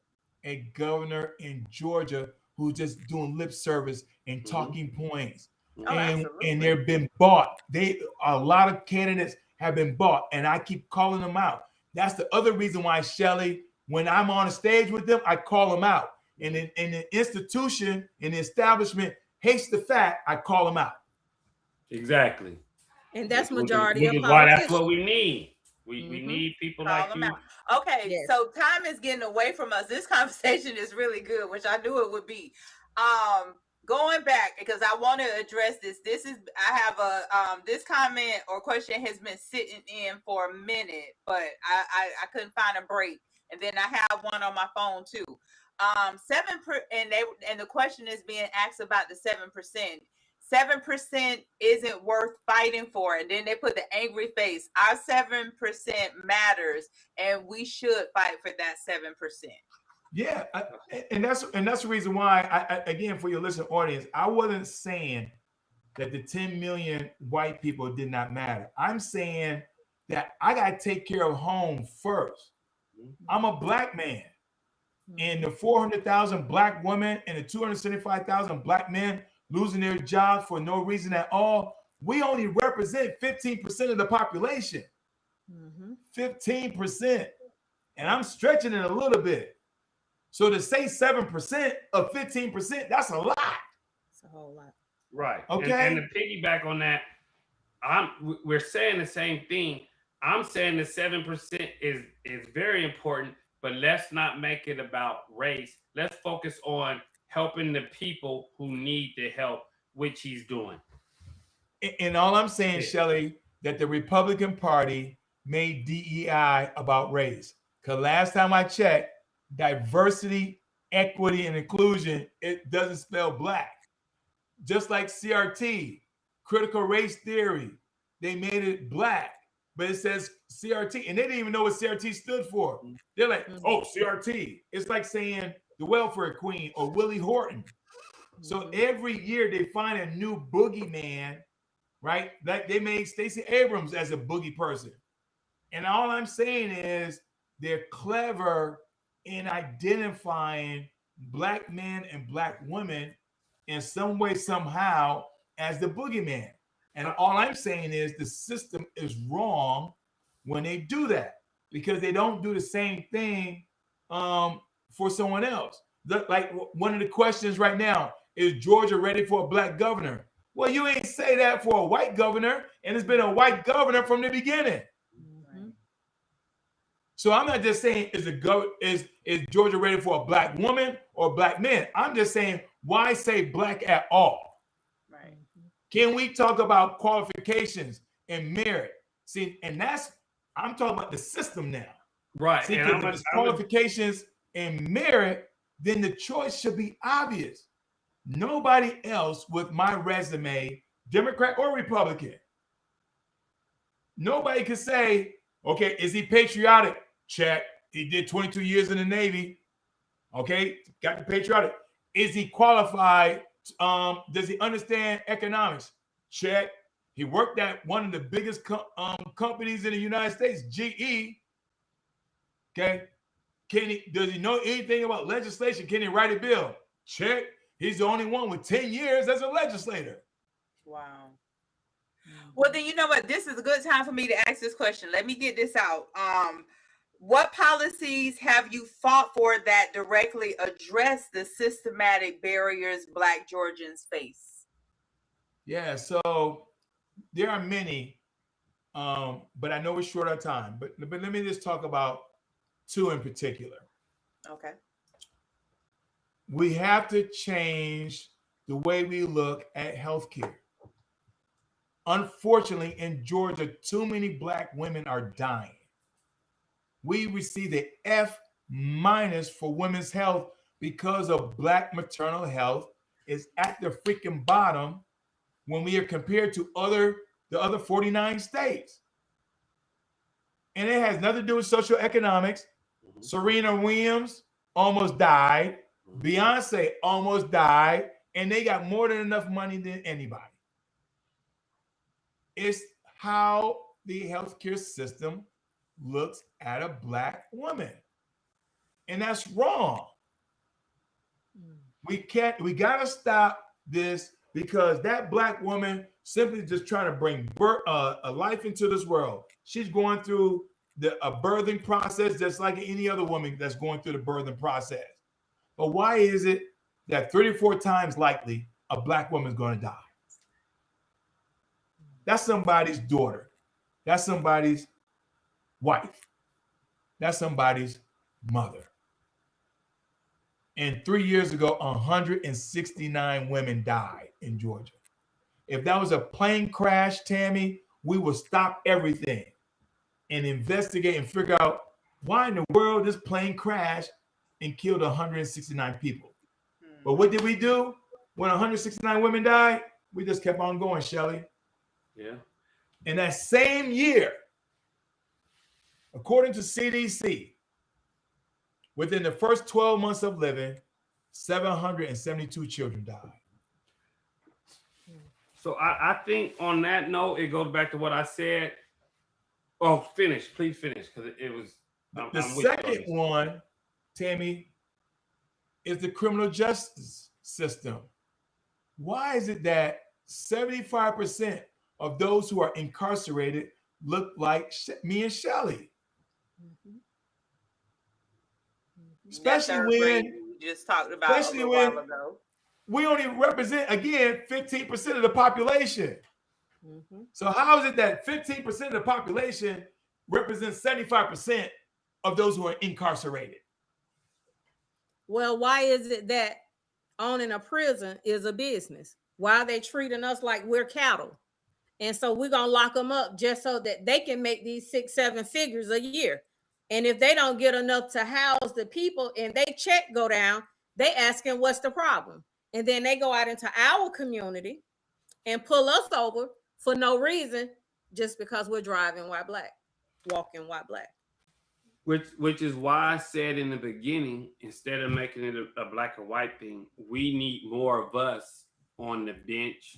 a governor in Georgia who's just doing lip service and talking points. And they've been bought. A lot of candidates have been bought, and I keep calling them out. That's the other reason why, Shelley, when I'm on a stage with them, I call them out. And the institution and the establishment hates the fact I call them out. Exactly. And that's majority of why that's what we need. We need people like you. Okay, yes. So time is getting away from us. This conversation is really good, which I knew it would be. Going back, because I want to address this. I have a this comment or question has been sitting in for a minute, but I couldn't find a break. And then I have one on my phone too. 7%, and the question is being asked about the 7%. 7% isn't worth fighting for. And then they put the angry face. Our 7% matters, and we should fight for that 7%. Yeah, and that's the reason why, I again, for your listening audience, I wasn't saying that the 10 million white people did not matter. I'm saying that I got to take care of home first. I'm a black man. and the 400,000 black women and the 275,000 black men losing their jobs for no reason at all, we only represent 15% of the population. 15%. And I'm stretching it a little bit. So to say 7% of 15%, that's a lot. It's a whole lot. Right. Okay. And to piggyback on that, we're saying the same thing. I'm saying the 7% is very important, but let's not make it about race. Let's focus on helping the people who need the help, which he's doing. And all I'm saying, Shelley, that the Republican Party made DEI about race. Because last time I checked, diversity, equity, and inclusion, it doesn't spell black. Just like CRT, critical race theory, they made it black, but it says CRT, and they didn't even know what CRT stood for. They're like, oh, CRT. It's like saying the welfare queen or Willie Horton. So every year they find a new boogeyman, right? Like they made Stacey Abrams as a boogie person. And all I'm saying is they're clever in identifying black men and black women in some way, somehow, as the boogeyman. And all I'm saying is the system is wrong when they do that, because they don't do the same thing for someone else. Like one of the questions right now, is Georgia ready for a black governor? Well, you ain't say that for a white governor, and it's been a white governor from the beginning. So I'm not just saying is Georgia ready for a black woman or black man. I'm just saying, why say black at all? Right. Can we talk about qualifications and merit? See, and I'm talking about the system now. Right. See, because if it's qualifications and merit, then the choice should be obvious. Nobody else with my resume, Democrat or Republican, nobody can say, okay, is he patriotic? Check. He did 22 years in the Navy. Okay, got the patriotic. Is he qualified? Does he understand economics? Check. He worked at one of the biggest companies in the United States, GE. Okay. Does he know anything about legislation? Can he write a bill? Check. He's the only one with 10 years as a legislator. Wow. Well, then you know what? This is a good time for me to ask this question. Let me get this out. What policies have you fought for that directly address the systematic barriers Black Georgians face? Yeah, so there are many, but I know we're short on time. But let me just talk about two in particular. Okay. We have to change the way we look at healthcare. Unfortunately, in Georgia, too many Black women are dying. We receive the F- for women's health because of Black maternal health is at the freaking bottom when we are compared to the other 49 states. And it has nothing to do with socioeconomics. Serena Williams almost died. Beyonce almost died. And they got more than enough money than anybody. It's how the healthcare system looks at a Black woman. And that's wrong. We got to stop this because that Black woman simply just trying to bring a life into this world. She's going through a birthing process just like any other woman that's going through the birthing process. But why is it that 34 times likely a Black woman is going to die? That's somebody's daughter. That's somebody's wife. That's somebody's mother. And 3 years ago, 169 women died in Georgia. If that was a plane crash, Tammy, we would stop everything and investigate and figure out why in the world this plane crashed and killed 169 people. But what did we do when 169 women died? We just kept on going, Shelley. Yeah. In that same year, according to CDC, within the first 12 months of living, 772 children died. So I think on that note, it goes back to what I said. Oh, please finish, because it was. The second one, Tammy, is the criminal justice system. Why is it that 75% of those who are incarcerated look like me and Shelley? Especially when you just talked about a little while ago. We only represent, again, 15% of the population. So how is it that 15% of the population represents 75% of those who are incarcerated? Well, why is it that owning a prison is a business? Why are they treating us like we're cattle? And so we're going to lock them up just so that they can make these 6-7 figures a year. And if they don't get enough to house the people and they check go down, they asking what's the problem? And then they go out into our community and pull us over for no reason, just because we're driving white black, walking white black. Which is why I said in the beginning, instead of making it a black or white thing, we need more of us on the bench,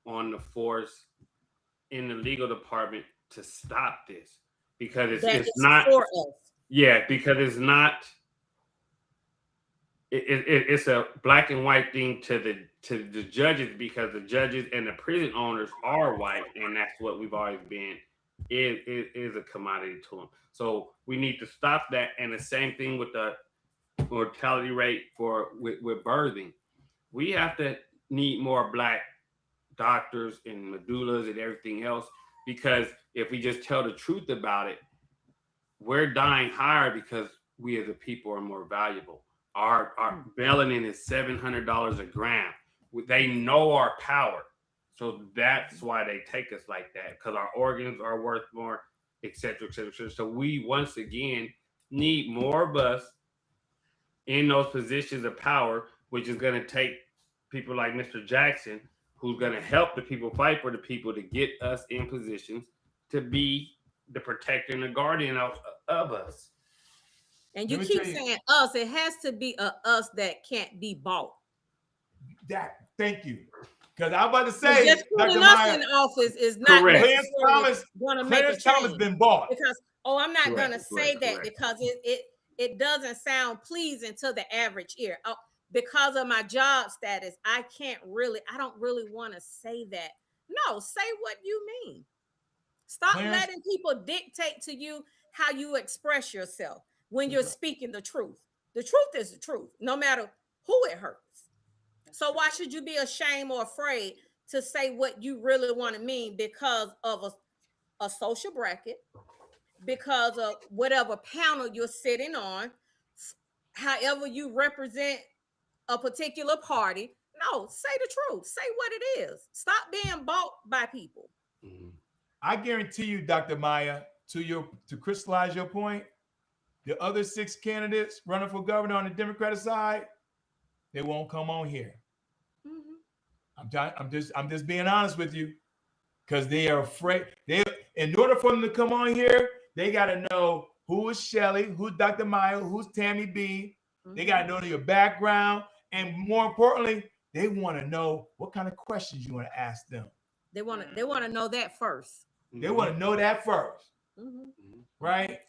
on the force, in the legal department to stop this, because it's not for us. Yeah, because it's not. It's a black and white thing to the judges, because the judges and the prison owners are white, and that's what we've always been. It is a commodity to them. So we need to stop that. And the same thing with the mortality rate with birthing. We have to need more black doctors and medullas and everything else, because if we just tell the truth about it, we're dying higher because we as a people are more valuable. Our melanin is $700 a gram. They know our power. So that's why they take us like that, because our organs are worth more, et cetera, et cetera, et cetera. So we, once again, need more of us in those positions of power, which is going to take people like Mr. Jackson, who's going to help the people fight for the people to get us in positions to be the protector and the guardian of us. And you keep saying us. It has to be a us that can't be bought. Thank you. Because I was about to say, just putting us in office is not Clarence Thomas been bought. Because I'm not going to say that because it doesn't sound pleasing to the average ear. Because of my job status, I don't really want to say that. No, say what you mean. Stop letting people dictate to you how you express yourself when you're speaking the truth. The truth is the truth, no matter who it hurts. So why should you be ashamed or afraid to say what you really want to mean because of a social bracket, because of whatever panel you're sitting on, however you represent a particular party? No, say the truth. Say what it is. Stop being bought by people. I guarantee you, Dr. Maya, to crystallize your point, the other 6 candidates running for governor on the Democratic side, they won't come on here. I'm just being honest with you, because they are afraid. In order for them to come on here, they got to know who is Shelley, who's Dr. Maya, who's Tammy B. They got to know your background, and more importantly, they want to know what kind of questions you want to ask them. They want to know that first. They want to know that first, right?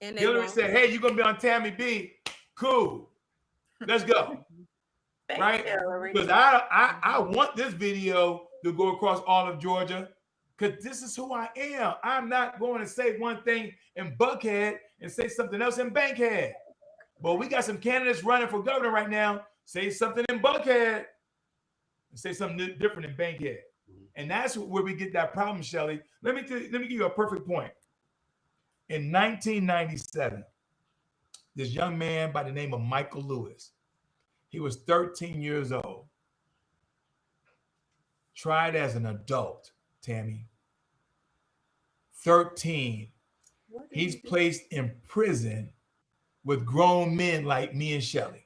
And Hillary said, "Hey, you're gonna be on Tammy B. Cool, let's go." Right? Because I want this video to go across all of Georgia, because this is who I am. I'm not going to say one thing in Buckhead and say something else in Bankhead. But we got some candidates running for governor right now. Say something in Buckhead and say something different in Bankhead. And that's where we get that problem, Shelley. Let me give you a perfect point. In 1997, this young man by the name of Michael Lewis, he was 13 years old, tried as an adult, Tammy. 13. He's placed in prison with grown men like me and Shelley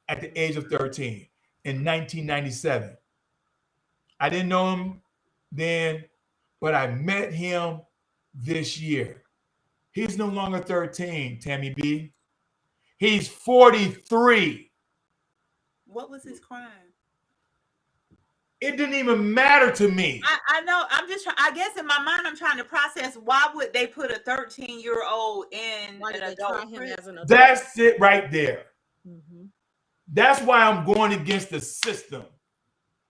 at the age of 13 in 1997. I didn't know him then, but I met him this year. He's no longer 13, Tammy B. He's 43. What was his crime? It didn't even matter to me. I know. I'm just I guess in my mind, I'm trying to process, why would they put a 13-year-old in an adult prison? That's it right there. That's why I'm going against the system.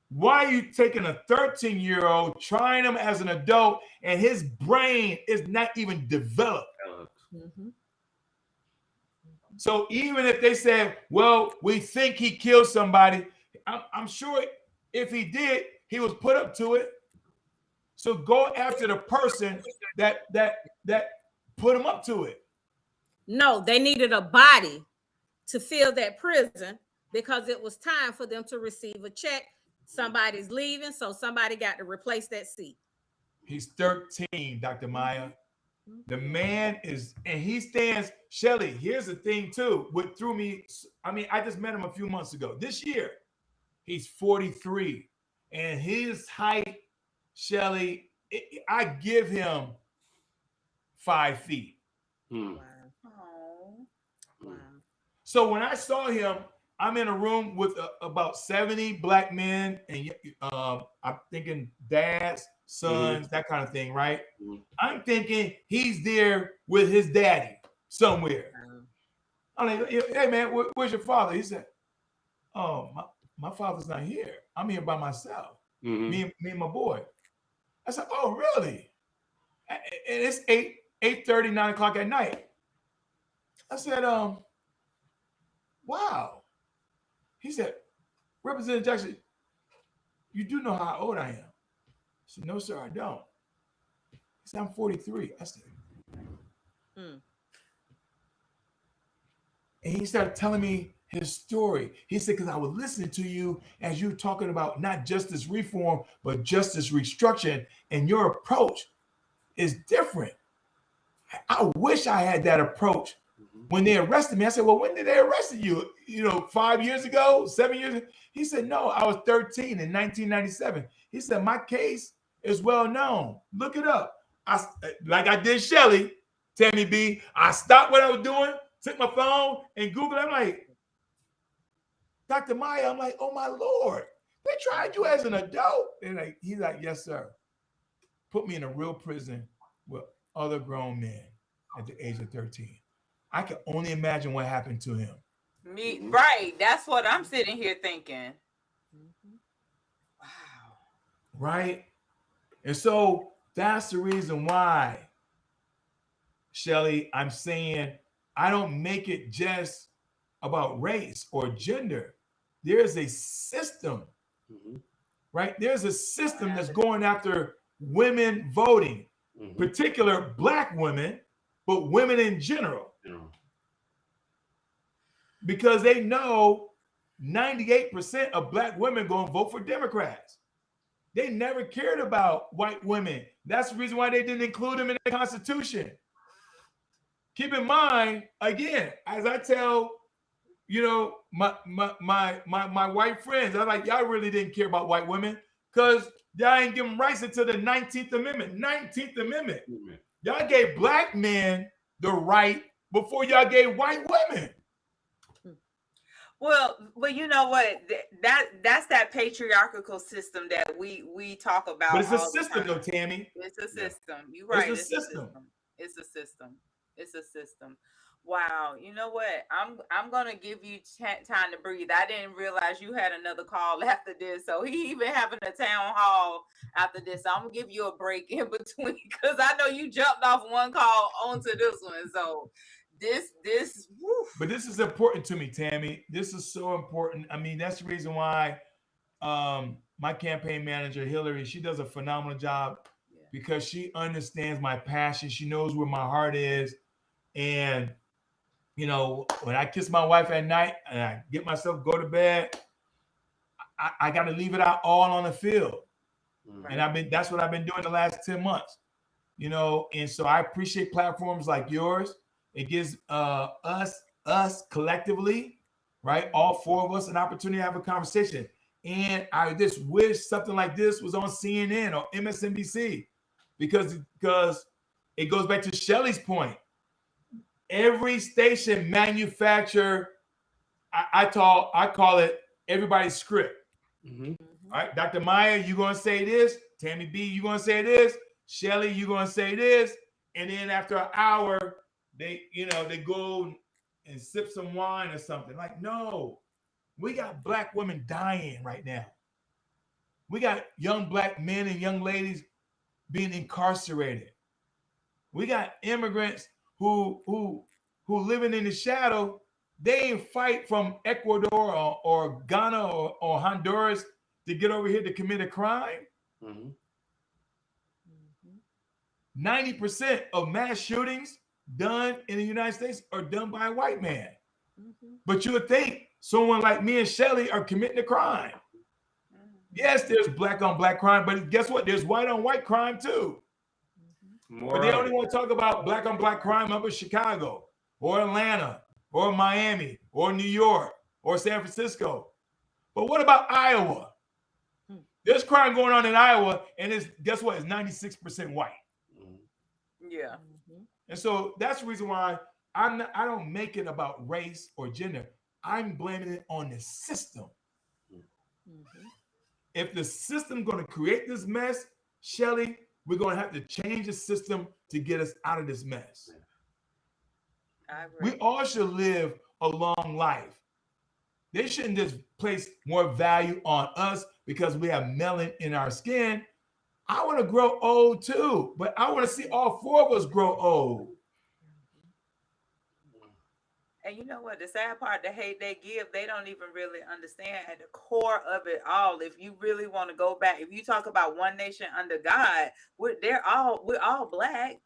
Why are you taking a 13-year-old, trying him as an adult, and his brain is not even developed? Mm-hmm. So even if they said, well, we think he killed somebody, I'm sure if he did, he was put up to it. So go after the person that put him up to it. No, they needed a body to fill that prison because it was time for them to receive a check. Somebody's leaving, so somebody got to replace that seat. He's 13, Dr. Maya. The man is, and he stands, Shelley, here's the thing too, what threw me, I mean, I just met him a few months ago. This year, he's 43. And his height, Shelley, I give him 5 feet. Wow. Wow. So when I saw him, I'm in a room with about 70 black men, and I'm thinking dads, sons, that kind of thing, right? I'm thinking he's there with his daddy somewhere. I'm like, hey man, where's your father? He said, oh, my father's not here. I'm here by myself. Me and my boy. I said, oh, really? And it's 8:30, 9 o'clock at night. I said, wow. He said, Representative Jackson, you do know how old I am? I said, no, sir, I don't. He said, I'm 43. I said, And he started telling me his story. He said, because I was listening to you as you were talking about not justice reform, but justice restructuring, and your approach is different. I wish I had that approach when they arrested me. I said, well, when did they arrest you? 5 years ago, 7 years ago? He said, no, I was 13 in 1997. He said, my case is well known. Look it up. Like I did Shelley, Tammy B. I stopped what I was doing, took my phone and Googled. I'm like, Dr. Maya, I'm like, oh my Lord, they tried you as an adult. And he's like, yes, sir. Put me in a real prison with other grown men at the age of 13. I can only imagine what happened to him. Right. That's what I'm sitting here thinking. Wow. Right? And so that's the reason why, Shelley, I'm saying I don't make it just about race or gender. There's a system, right? There's a system that's going after women voting, particular Black women, but women in general. Because they know 98% of Black women going to vote for Democrats. They never cared about white women. That's the reason why they didn't include them in the Constitution. Keep in mind, again, as I tell, my white friends, I'm like, y'all really didn't care about white women because y'all ain't give them rights until the 19th Amendment. 19th Amendment. Y'all gave Black men the right before y'all gave white women. Well, you know what? That's that patriarchal system that we talk about. But it's a system, though, Tammy. It's a system. You're right. It's a system. It's a system. It's a system. Wow. You know what? I'm gonna give you time to breathe. I didn't realize you had another call after this, so he even having a town hall after this. So I'm gonna give you a break in between because I know you jumped off one call onto this one. So. This woof. But this is important to me, Tammy. This is so important. I mean, that's the reason why my campaign manager, Hillary, she does a phenomenal job because she understands my passion. She knows where my heart is. And, when I kiss my wife at night and I get myself go to bed, I got to leave it out all on the field. Right. And that's what I've been doing the last 10 months, and so I appreciate platforms like yours. It gives us collectively, right, all four of us, an opportunity to have a conversation. And I just wish something like this was on CNN or MSNBC because it goes back to Shelley's point. Every station manufacture, I call it everybody's script. All right, Dr. Maya, you're going to say this. Tammy B, you're going to say this. Shelley, you're going to say this. And then after an hour, they go and sip some wine or something. Like, no, We got Black women dying right now. We got young Black men and young ladies being incarcerated. We got immigrants who living in the shadow. They ain't fight from Ecuador or Ghana or Honduras to get over here to commit a crime. 90% of mass shootings done in the United States are done by a white man. But you would think someone like me and Shelley are committing a crime. Yes, there's Black on Black crime, but guess what? There's white on white crime too. But they only want to talk about Black on Black crime up in Chicago or Atlanta or Miami or New York or San Francisco. But what about Iowa? There's crime going on in Iowa, and guess what? It's 96% white. Yeah. And so that's the reason why I don't make it about race or gender. I'm blaming it on the system. If the system's going to create this mess, Shelley, we're going to have to change the system to get us out of this mess. I agree. We all should live a long life. They shouldn't just place more value on us because we have melanin in our skin. I want to grow old too, but I want to see all four of us grow old. And you know what? The sad part, the hate they give, they don't even really understand at the core of it all. If you really want to go back, if you talk about one nation under God, we're all Black.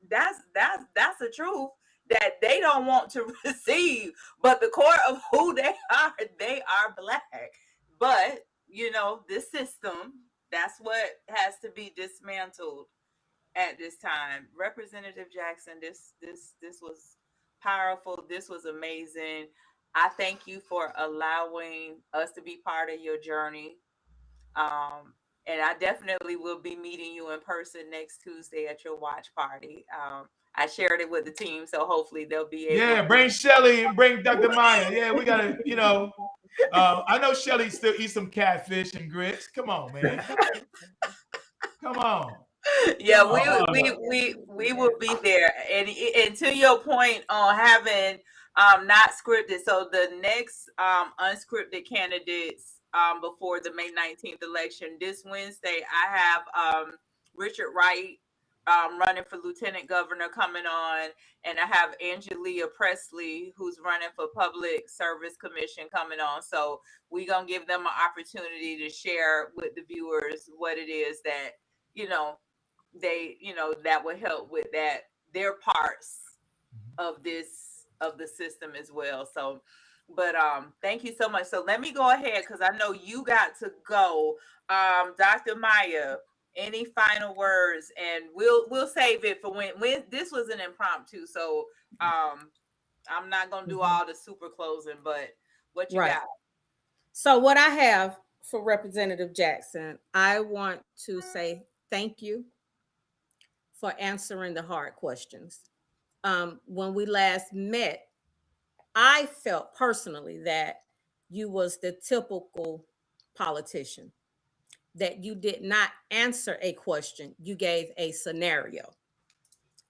That's the truth that they don't want to receive. But the core of who they are Black. But you know, this system, that's what has to be dismantled at this time. Representative Jackson, this was powerful. This was amazing. I thank you for allowing us to be part of your journey. And I definitely will be meeting you in person next Tuesday at your watch party. I shared it with the team, so hopefully they'll be able to bring Shelley and bring Dr. Maya. Yeah, we gotta, you know. I know Shelley still eats some catfish and grits. Come on, man. Come on. Yeah, we will be there. And to your point on having not scripted, so the next unscripted candidates before the May 19th election, this Wednesday, I have Richard Wright running for lieutenant governor coming on, and I have Angelia Presley, who's running for public service commission, coming on. So we're gonna give them an opportunity to share with the viewers what it is that, you know, they, you know, that would help with that, their parts of the system as well. So, but thank you so much. So let me go ahead, because I know you got to go. Dr. Maya, any final words? And we'll save it for when this was an impromptu. So I'm not gonna do all the super closing, but what you got? So what I have for Representative Jackson, I want to say thank you for answering the hard questions. When we last met, I felt personally that you was the typical politician, that you did not answer a question, you gave a scenario.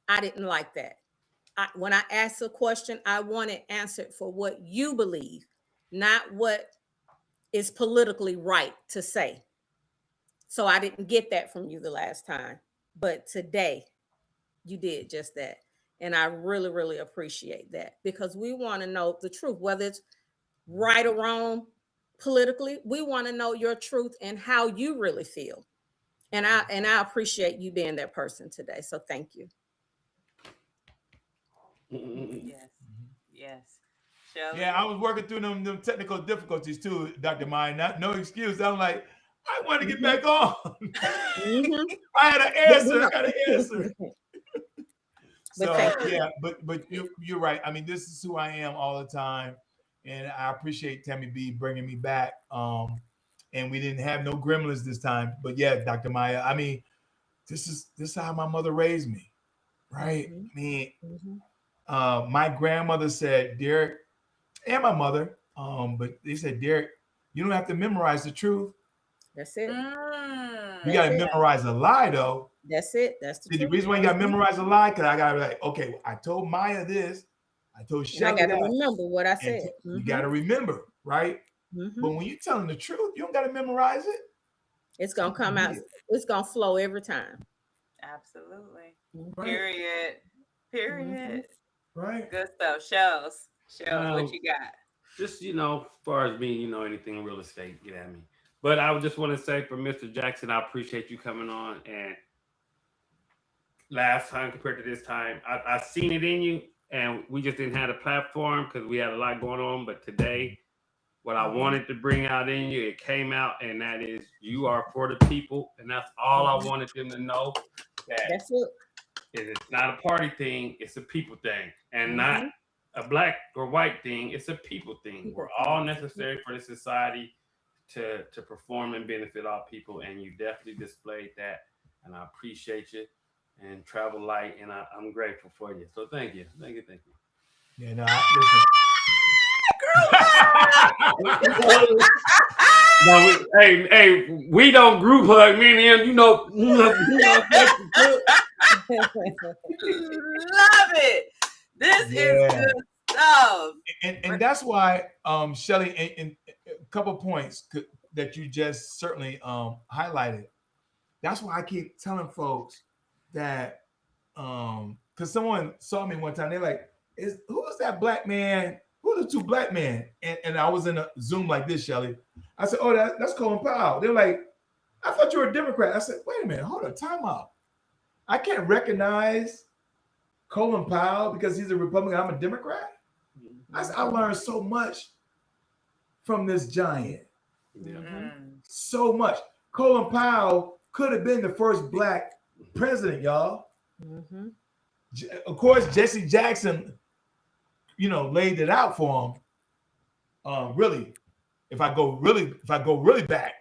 I didn't like that. When I asked a question, I want it answered for what you believe, not what is politically right to say. So I didn't get that from you the last time. But today, you did just that. And I really, really appreciate that, because we want to know the truth, whether it's right or wrong politically. We want to know your truth and how you really feel. And I appreciate you being that person today. So thank you. Yes. Shelley? Yeah, I was working through them technical difficulties too, Dr. Maya. No excuse. I'm like, I want to get back on. I had an answer. So yeah, but you're right. I mean, this is who I am all the time, and I appreciate Tammy B bringing me back. And we didn't have no gremlins this time, but yeah, Dr. Maya. I mean, this is how my mother raised me, right? I mean, my grandmother said, Derrick, and my mother, but they said, Derrick, you don't have to memorize the truth. That's it. You got to memorize a lie, though. That's it. That's the reason why you got to memorize a lie, because I got to be like, okay, I told Maya this. I told Shelley I got to remember what I said. You got to remember, right? But when you're telling the truth, you don't got to memorize it. It's gonna come out. It's gonna flow every time. Absolutely. Right. Period. Right. Good stuff. Shells, what you got? Just, as far as me, anything in real estate, get at me. But I would just want to say for Mr. Jackson, I appreciate you coming on. And last time compared to this time, I seen it in you, and we just didn't have a platform because we had a lot going on. But today, what I wanted to bring out in you, it came out, and that is you are for the people. And that's all I wanted them to know. That's it. It's not a party thing, it's a people thing. And not a black or white thing, it's a people thing. We're all necessary for the society to perform and benefit all people. And you definitely displayed that. And I appreciate you. And travel light. And I'm grateful for you. So thank you. Yeah, no, listen. No, hey, we don't group hug, me and him, Love it. This is good stuff. And that's why, Shelley, and a couple points that you just certainly highlighted. That's why I keep telling folks that, because someone saw me one time, they're like, who is that black man? Who are the two black men? And I was in a Zoom like this, Shelley. I said, oh, that's Colin Powell. They're like, I thought you were a Democrat. I said, wait a minute, hold on, time out. I can't recognize Colin Powell because he's a Republican. I'm a Democrat. I learned so much from this giant. So much. Colin Powell could have been the first black president, y'all. Of course, Jesse Jackson, laid it out for him. Really, if I go really back,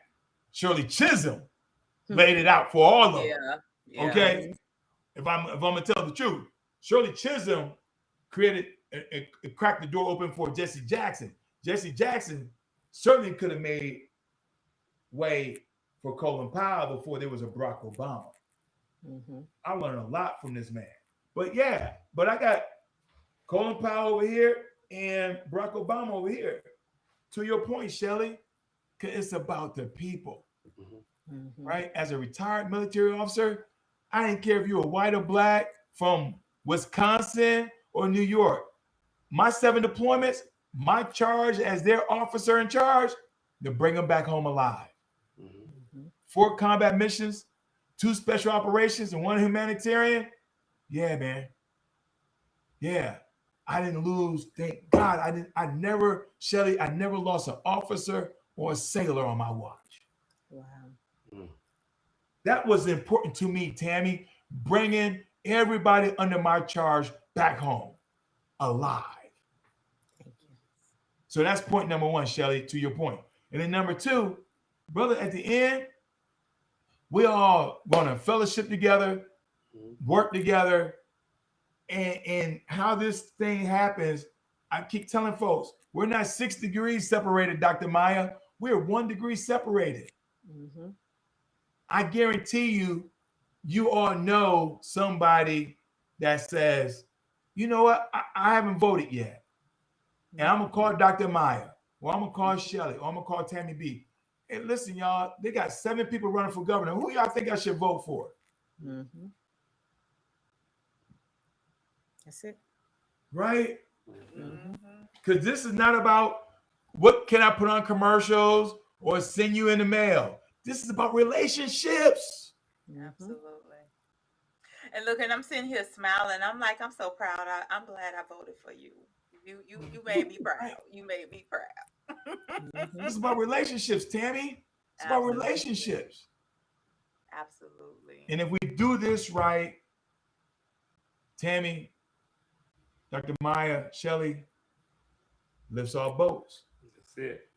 Shirley Chisholm laid it out for all of them. Yeah. Okay, if I'm gonna tell the truth, Shirley Chisholm cracked the door open for Jesse Jackson. Jesse Jackson certainly could have made way for Colin Powell before there was a Barack Obama. I learned a lot from this man. But I got Colin Powell over here and Barack Obama over here. To your point, Shelley, it's about the people, right? As a retired military officer, I didn't care if you were white or black, from Wisconsin or New York. My 7 deployments, my charge as their officer in charge, to bring them back home alive. 4 combat missions, 2 special operations, and 1 humanitarian. Yeah, man. Yeah. I didn't lose. Thank God. I never lost an officer or a sailor on my watch. Wow. That was important to me, Tammy, bringing everybody under my charge back home alive. Thank you. So that's point number 1, Shelley, to your point. And then number 2, brother, at the end, we all going to fellowship together, work together. And how this thing happens, I keep telling folks, we're not 6 degrees separated, Dr. Maya. We're 1 degree separated. I guarantee you all know somebody that says, you know what, I haven't voted yet. And I'm going to call Dr. Maya, or I'm going to call Shelley, or I'm going to call Tammy B. Hey, listen, y'all, they got 7 people running for governor. Who y'all think I should vote for? That's it. Right? Because this is not about what can I put on commercials or send you in the mail. This is about relationships. Absolutely. And look, and I'm sitting here smiling. I'm like, I'm so proud. I'm glad I voted for you. You made me proud. You made me proud. This is about relationships, Tammy. It's about relationships. Absolutely. And if we do this right, Tammy, Dr. Maya, Shelley, lifts all boats. That's it.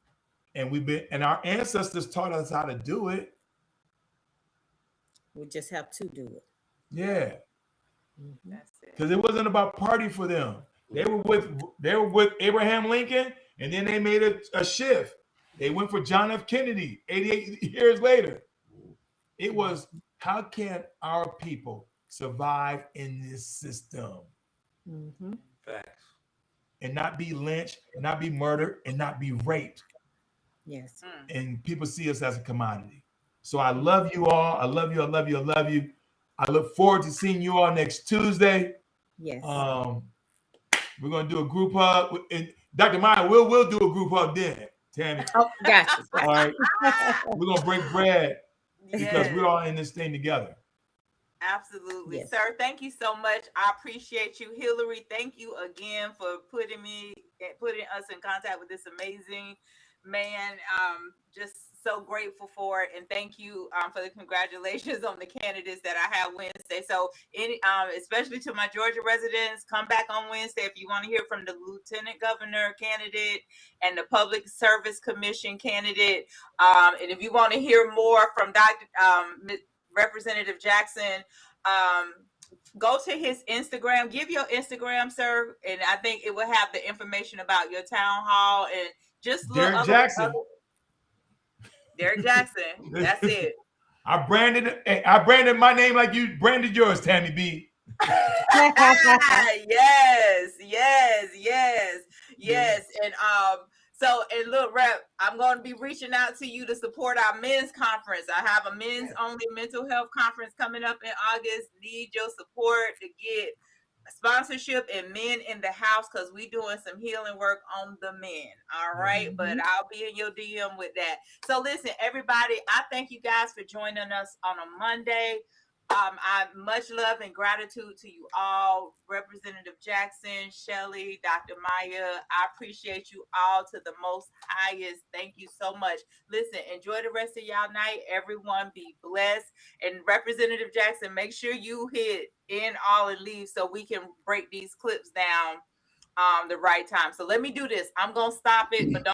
And our ancestors taught us how to do it. We just have to do it. Yeah. That's it. Because it wasn't about party for them. They were with Abraham Lincoln, and then they made a shift. They went for John F. Kennedy 88 years later. It was, how can our people survive in this system? Facts. and not be lynched, and not be murdered, and not be raped. Yes. And people see us as a commodity. So I love you all. I love you. I love you. I love you. I look forward to seeing you all next Tuesday. Yes. We're gonna do a group hug. And Dr. Maya, we'll do a group hug then, Tammy. Oh, gotcha. All right. We're gonna break bread because we're all in this thing together. Absolutely. Yes. Sir, thank you so much. I appreciate you. Hillary, thank you again for putting us in contact with this amazing man. Just so grateful for it, and thank you for the congratulations on the candidates that I have Wednesday. So especially to my Georgia residents, come back on Wednesday if you want to hear from the lieutenant governor candidate and the public service commission candidate, and if you want to hear more from Representative Jackson, go to his Instagram. Give your Instagram, sir, and I think it will have the information about your town hall and just look. Derrick Jackson. That's it. I branded my name like you branded yours, Tammy B. Yes. And look, Rep, I'm going to be reaching out to you to support our men's conference. I have a men's only mental health conference coming up in August. Need your support to get sponsorship and men in the house, because we doing some healing work on the men. All right. But I'll be in your DM with that. So listen, everybody, I thank you guys for joining us on a Monday. I much love and gratitude to you all. Representative Jackson, Shelley, Dr. Maya, I appreciate you all to the most highest. Thank you so much. Listen, enjoy the rest of y'all night. Everyone be blessed. And Representative Jackson, make sure you hit end all and leave so we can break these clips down the right time. So let me do this. I'm going to stop it, but don't